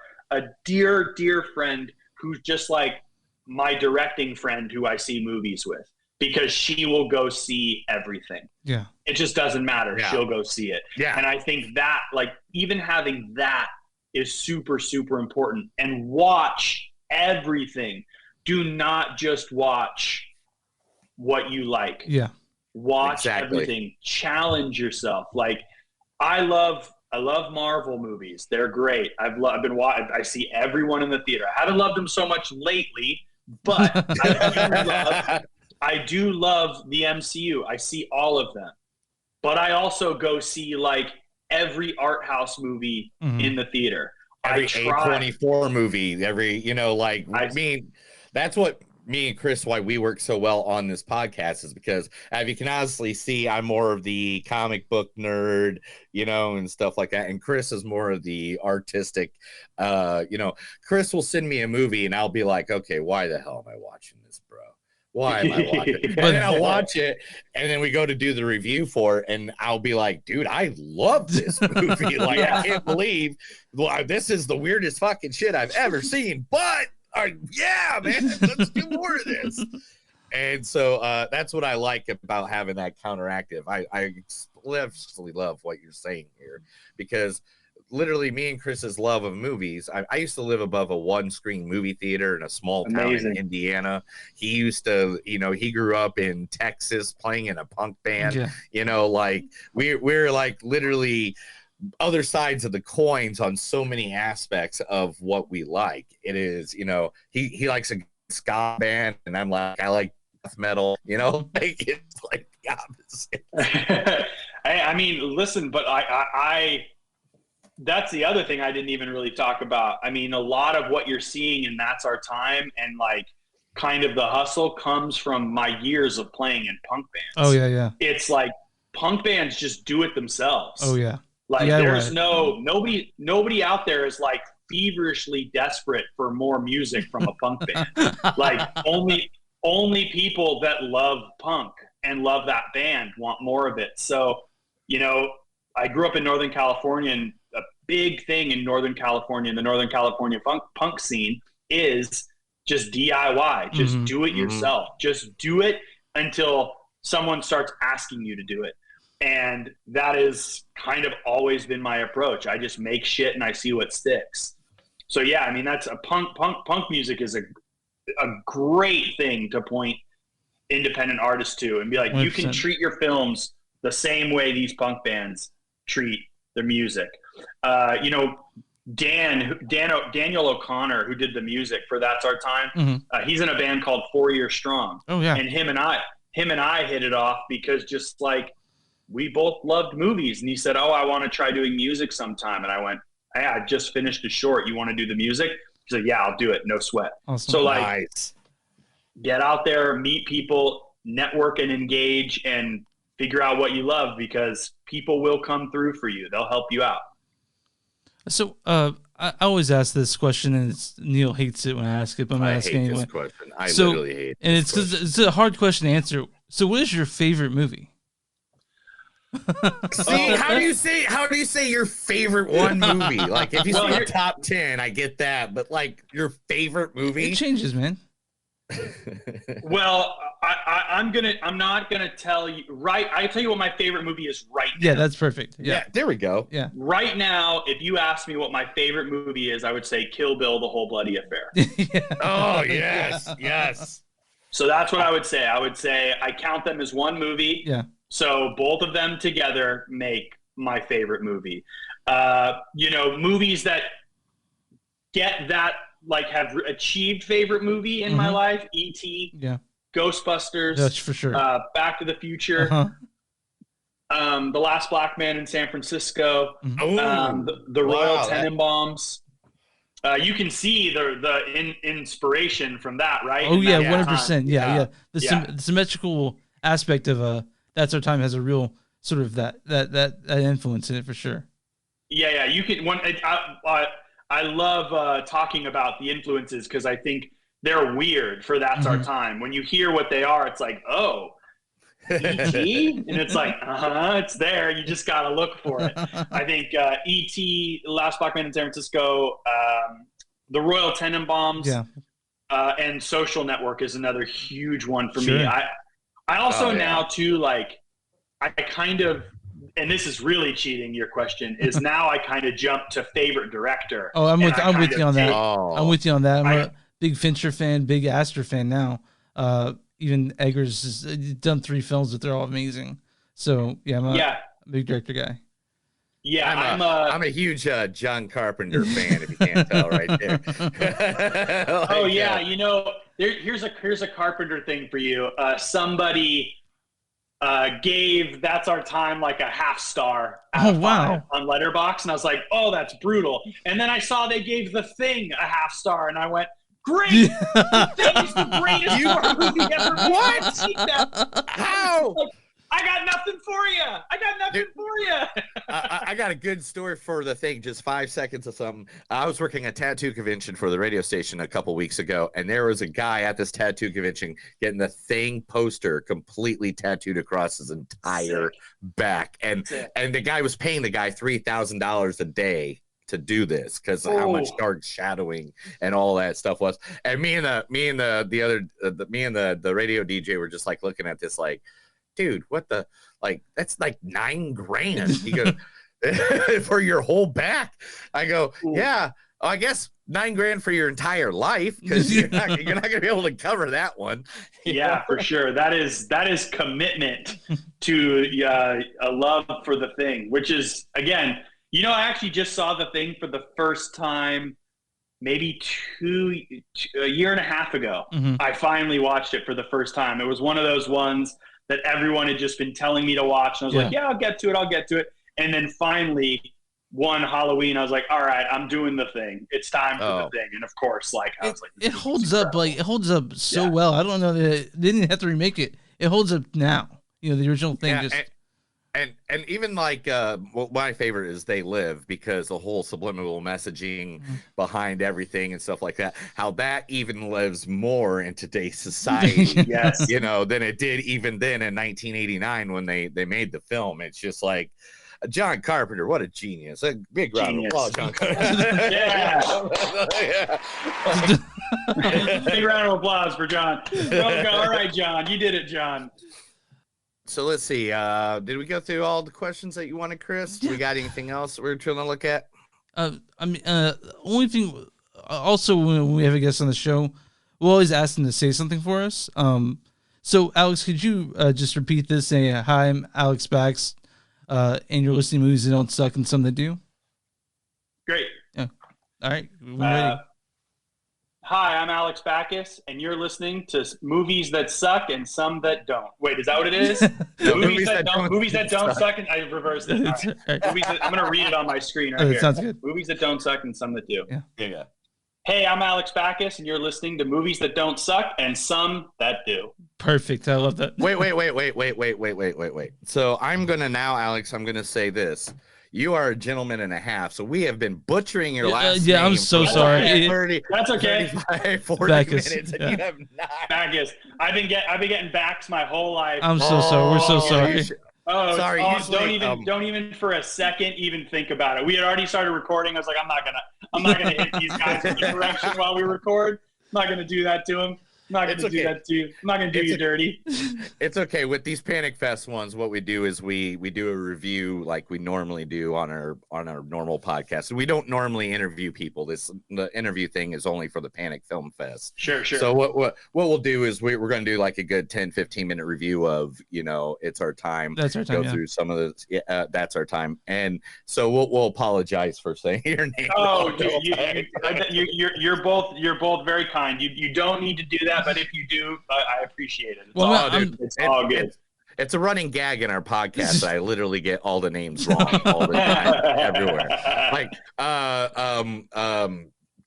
dear, dear friend who's just like my directing friend who I see movies with, because she will go see everything. Yeah. It just doesn't matter. Yeah. She'll go see it. Yeah. And I think that, like, even having that is super, super important. And watch everything. Do not just watch what you like. Yeah. Watch Exactly. everything. Challenge yourself. Like, I love Marvel movies. They're great. I see everyone in the theater. I haven't loved them so much lately, but I do love the MCU. I see all of them. But I also go see like every art house movie in the theater. Every A24 movie, that's what me and Chris, why we work so well on this podcast, is because, as you can honestly see, I'm more of the comic book nerd, and stuff like that. And Chris is more of the artistic, Chris will send me a movie and I'll be like, okay, why the hell am I watching this, bro? Why am I watching it? And then I'll watch it, and then we go to do the review for it, and I'll be like, dude, I love this movie. Like, I can't believe this is the weirdest fucking shit I've ever seen. But, yeah, man, let's do more of this. And so that's what I like about having that counteractive. I absolutely love what you're saying here, because literally me and Chris's love of movies. I used to live above a one-screen movie theater in a small town in Indiana. He used to, he grew up in Texas playing in a punk band. Yeah. Like we're like literally other sides of the coins on so many aspects of what we like. It is, he likes a ska band, and I'm like, I like death metal. Like, it's like the opposite. I mean, listen, but I that's the other thing I didn't even really talk about. I mean, a lot of what you're seeing in That's Our Time and like kind of the hustle comes from my years of playing in punk bands. Oh yeah. It's like punk bands just do it themselves. Oh yeah. Like there's nobody out there is like feverishly desperate for more music from a punk band. Like only people that love punk and love that band want more of it. So, I grew up in Northern California, and a big thing in Northern California, the Northern California punk scene, is just DIY. Just do it yourself. Just do it until someone starts asking you to do it. And that has kind of always been my approach. I just make shit and I see what sticks. So yeah, I mean, that's a punk music is a great thing to point independent artists to and be like, 100%. You can treat your films the same way these punk bands treat their music. Daniel O'Connor, who did the music for That's Our Time, he's in a band called 4 Year Strong. Oh yeah. And him and I hit it off because just like we both loved movies, and he said, "Oh, I want to try doing music sometime." And I went, "Hey, I just finished a short. You want to do the music?" He said, "Yeah, I'll do it. No sweat." Awesome. So like, get out there, meet people, network and engage, and figure out what you love, because people will come through for you. They'll help you out. So I always ask this question, and Neil hates it when I ask it, but I'm going to ask it anyway. This question. I literally hate it. And it's because it's a hard question to answer. So what is your favorite movie? See, how do you say your favorite one movie? Like, if you say your top 10, I get that, but like your favorite movie, it changes, man. Well, I'm not gonna tell you. Right, I tell you what my favorite movie is right now. Yeah, that's perfect. Yeah, there we go. Yeah, right now, if you ask me what my favorite movie is, I would say Kill Bill: The Whole Bloody Affair. Yeah. Oh yes, yes. So that's what I would say. I would say I count them as one movie. Yeah. So both of them together make my favorite movie. Movies that get that, like, have achieved favorite movie in my life: E.T., yeah, Ghostbusters, that's for sure, Back to the Future, The Last Black Man in San Francisco, the Royal Tenenbaums. You can see the inspiration from that, right? Oh yeah, 100%. Yeah. The symmetrical aspect of That's Our Time has a real sort of that influence in it for sure. Yeah. You can. I love talking about the influences because I think they're weird for That's Our Time. When you hear what they are, it's like, oh, E.T.? And it's like, it's there. You just got to look for it. I think E.T., Last Black Man in San Francisco, the Royal Tenenbaums. Yeah. And Social Network is another huge one for Sure. me. I also now too, like, I kind of, and this is really cheating your question, is now I kind of jump to favorite director. Oh, I'm with you on that. Oh. I'm with you on that. I'm a big Fincher fan, big Astor fan now. Even Eggers has done 3 films that they're all amazing. So yeah, I'm a big director guy. Yeah, I'm a huge John Carpenter fan, if you can't tell right there. Like, you know, here's a Carpenter thing for you. Somebody gave That's Our Time like a half star out of 5 on Letterboxd, and I was like, oh, that's brutal. And then I saw they gave The Thing a half star, and I went, great! The Thing is the greatest horror movie ever made. What? How? I got nothing for you. I got a good story for The Thing. Just 5 seconds of something. I was working a tattoo convention for the radio station a couple weeks ago, and there was a guy at this tattoo convention getting The Thing poster completely tattooed across his entire back, and the guy was paying the guy $3,000 a day to do this because of how much dark shadowing and all that stuff was. And me and the radio DJ were just like looking at this like, dude, what the, like, that's like $9,000. He goes, for your whole back. I go, yeah, I guess $9,000 for your entire life, because you're not gonna be able to cover that one. Yeah, for sure. That is commitment to a love for The Thing, which is, again, you know, I actually just saw The Thing for the first time maybe a year and a half ago. Mm-hmm. I finally watched it for the first time. It was one of those ones that everyone had just been telling me to watch. And I was like, yeah, I'll get to it. And then finally, one Halloween, I was like, all right, I'm doing The Thing. It's time for The Thing. And of course, like, I was like, it holds up. Like, it holds up so well. I don't know that they didn't have to remake it. It holds up now. You know, the original thing And even like my favorite is They Live, because the whole subliminal messaging behind everything and stuff like that, how that even lives more in today's society, you know, than it did even then in 1989 when they made the film. It's just like, John Carpenter, what a genius. A big round of applause, John Carpenter. Big round of applause for John. All right, John, you did it, John. So let's see. Did we go through all the questions that you wanted, Chris? Do we got anything else we're trying to look at? Only thing. Also, when we have a guest on the show, we'll always ask them to say something for us. So, Alex, could you just repeat this? Say, hi, I'm Alex Bax, and you're listening to Movies That Don't Suck and Some That Do. Great. Yeah. All right. We're ready. Hi, I'm Alex Backus, and you're listening to Movies That Suck and Some That Don't. Wait, is that what it is? Movies that don't suck, and I reversed it. Right. I'm going to read it on my screen right here. Sounds good. Movies That Don't Suck and Some That Do. Yeah. Hey, I'm Alex Backus, and you're listening to Movies That Don't Suck and Some That Do. Perfect. I love that. Wait. So I'm going to now, Alex, I'm going to say this. You are a gentleman and a half, so we have been butchering your last name. I'm so sorry. 30, that's okay. 35, 40 Backus, minutes, and you have not. Backus. I've been getting backs my whole life. I'm so sorry. We're so sorry. Sorry. Don't even for a second even think about it. We had already started recording. I was like, I'm not gonna hit these guys with the correction while we record. I'm not gonna do that to them. I'm not going to do that to you. I'm not going to do you dirty. It's okay. With these Panic Fest ones, what we do is we do a review like we normally do on our normal podcast. We don't normally interview people. The interview thing is only for the Panic Film Fest. Sure. So what we'll do is we're going to do like a good 10-15 minute review of, you know, It's Our Time. That's Our Time. Go through some of the That's Our Time. And so we'll apologize for saying your name. Oh, you're both very kind. You don't need to do that. But if you do, I appreciate it. It's all good. It's a running gag in our podcast that I literally get all the names wrong all the time, everywhere. Like,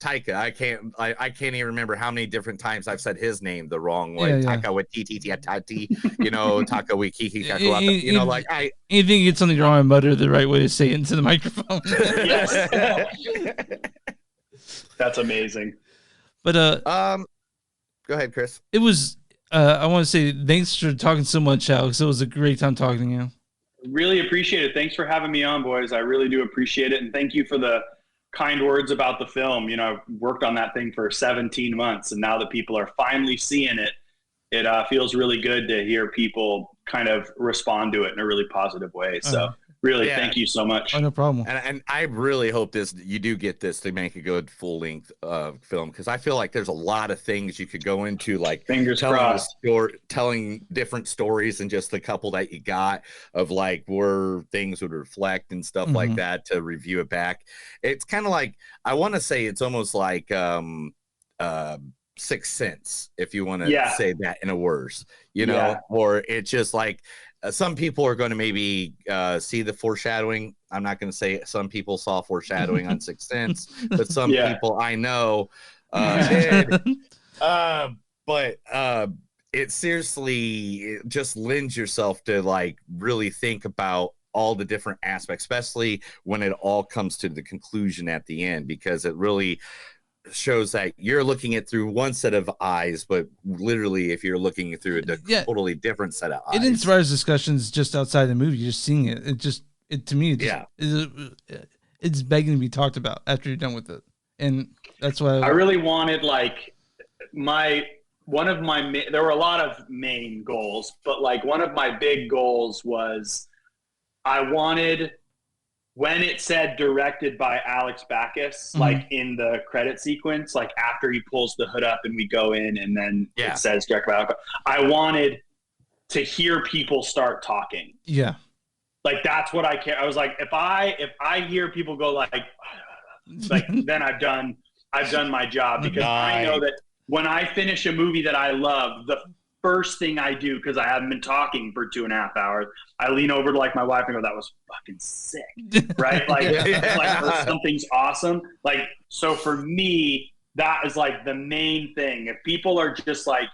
Taika, I can't even remember how many different times I've said his name the wrong way. Taka Waititi, you know, Taka Wiki, you know, like anything you get something wrong, I mutter the right way to say it into the microphone. Yes. That's amazing. But go ahead, Chris. It was. I want to say thanks for talking so much, Alex. It was a great time talking to you. Really appreciate it. Thanks for having me on, boys. I really do appreciate it, and thank you for the kind words about the film. You know, I've worked on that thing for 17 months, and now that people are finally seeing it, it feels really good to hear people kind of respond to it in a really positive way. So really, thank you so much. Oh, no problem. And I really hope you do get this to make a good full length film, because I feel like there's a lot of things you could go into, like Fingers crossed. telling different stories than just the couple that you got, of like where things would reflect and stuff like that to review it back. It's kind of like, I want to say it's almost like Sixth Sense, if you want to say that in a words, you know, or it's just like some people are going to maybe see the foreshadowing. I'm not going to say some people saw foreshadowing on Sixth Sense, but some people I know did. But it seriously just lends yourself to like really think about all the different aspects, especially when it all comes to the conclusion at the end, because it really shows that you're looking at through one set of eyes, but literally if you're looking through a totally different set of eyes. It inspires discussions just outside the movie, just seeing it. To me, it's begging to be talked about after you're done with it. And that's why I really wanted, like, there were a lot of main goals, but like one of my big goals was I wanted, when it said directed by Alex Backus, like in the credit sequence, like after he pulls the hood up and we go in and then it says directed by Alex, I wanted to hear people start talking. Yeah. Like, that's what I care. I was like, if I hear people go like then I've done my job, because I know that when I finish a movie that I love, the first thing I do, because I haven't been talking for 2.5 hours, I lean over to like my wife and go, that was fucking sick. Right? Like, or something's awesome. Like, so for me, that is like the main thing. If people are just like,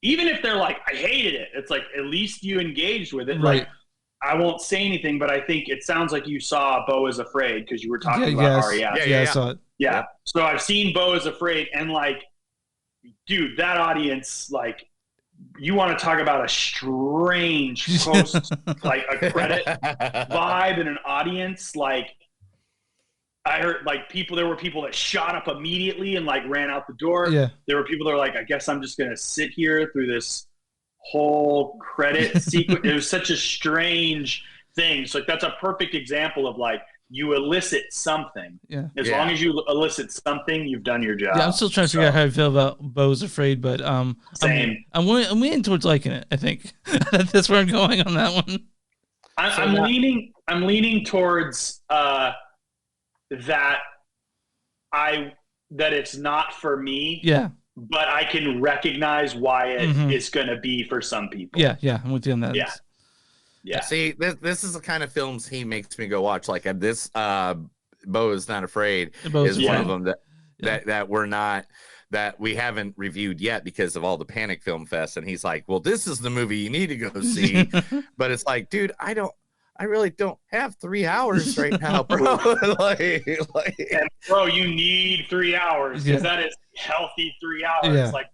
even if they're like, I hated it, it's like, at least you engaged with it. Right. Like, I won't say anything, but I think it sounds like you saw Beau is Afraid, because you were talking about Ari Aster. Yeah, I saw it. Yeah. So I've seen Beau is Afraid, and like, dude, that audience, like, you want to talk about a strange post, like a credit vibe in an audience. Like, I heard like there were people that shot up immediately and like ran out the door. Yeah. There were people that were like, I guess I'm just going to sit here through this whole credit sequence. It was such a strange thing. So like, that's a perfect example of like, you elicit something. Yeah. As long as you elicit something, you've done your job. Yeah, I'm still trying to figure out how I feel about Beau's Afraid, but same. I'm leaning towards liking it. I think that's where I'm going on that one. I'm leaning towards that it's not for me. Yeah. But I can recognize why it is going to be for some people. Yeah, I'm with you on that. Yeah. See, this is the kind of films he makes me go watch. Like this, Beau is Not Afraid is one of them that we haven't reviewed yet because of all the Panic Film Fest. And he's like, well, this is the movie you need to go see. But it's like, dude, I really don't have 3 hours right now, bro. And bro, you need 3 hours, because that is healthy 3 hours. Yeah. Like,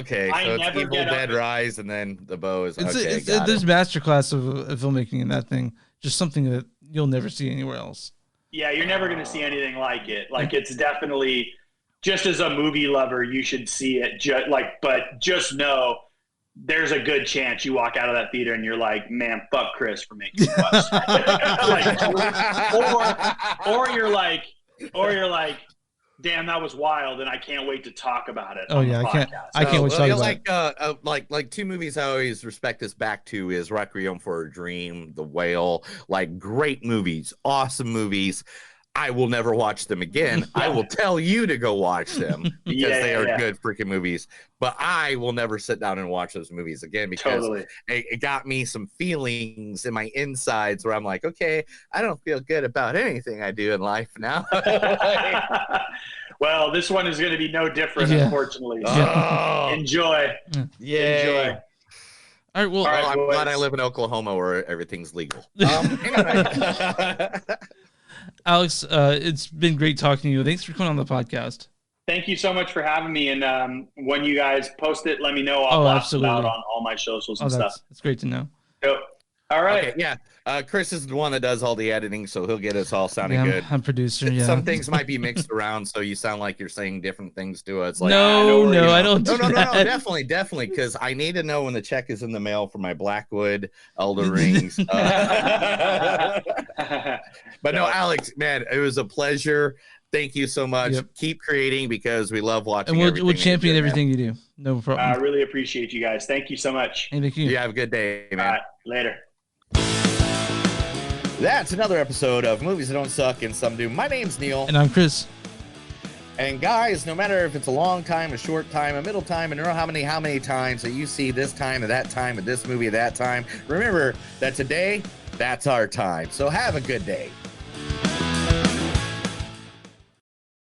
okay. So it's Evil Dead Rise, and then the Beau is okay. There's masterclass of filmmaking in that thing. Just something that you'll never see anywhere else. Yeah, you're never going to see anything like it. Like, it's definitely, just as a movie lover, you should see it. But just know, there's a good chance you walk out of that theater and you're like, man, fuck Chris for making me watch that. or you're like, damn, that was wild, and I can't wait to talk about it. Oh yeah, I can't wait to talk about it. Like two movies I always respect this back to is Requiem for a Dream, The Whale. Like, great movies, awesome movies. I will never watch them again. I will tell you to go watch them because they are good freaking movies. But I will never sit down and watch those movies again, because it got me some feelings in my insides where I'm like, okay, I don't feel good about anything I do in life now. Well, this one is going to be no different, unfortunately. So enjoy. Yeah. Enjoy. All right. Well, I'm glad I live in Oklahoma where everything's legal. Alex, it's been great talking to you. Thanks for coming on the podcast. Thank you so much for having me. And when you guys post it, let me know. I'll blast it out on all my socials and stuff. That's great to know. Yep. All right. Okay, yeah. Chris is the one that does all the editing, so he'll get us all sounding good. I'm producer. Yeah. Some things might be mixed around, so you sound like you're saying different things to us. Like, no, I don't. No, definitely, because I need to know when the check is in the mail for my Blackwood Elder Rings. But no, Alex, man, it was a pleasure. Thank you so much. Yep. Keep creating because we love watching. And we'll champion everything you do. No problem. I really appreciate you guys. Thank you so much. Hey, thank you. You have a good day, man. All right, later. That's another episode of Movies That Don't Suck and Some Do. My name's Neil. And I'm Chris. And guys, no matter if it's a long time, a short time, a middle time, and how many times that you see this time and that time and this movie at that time, remember that today, that's our time. So have a good day.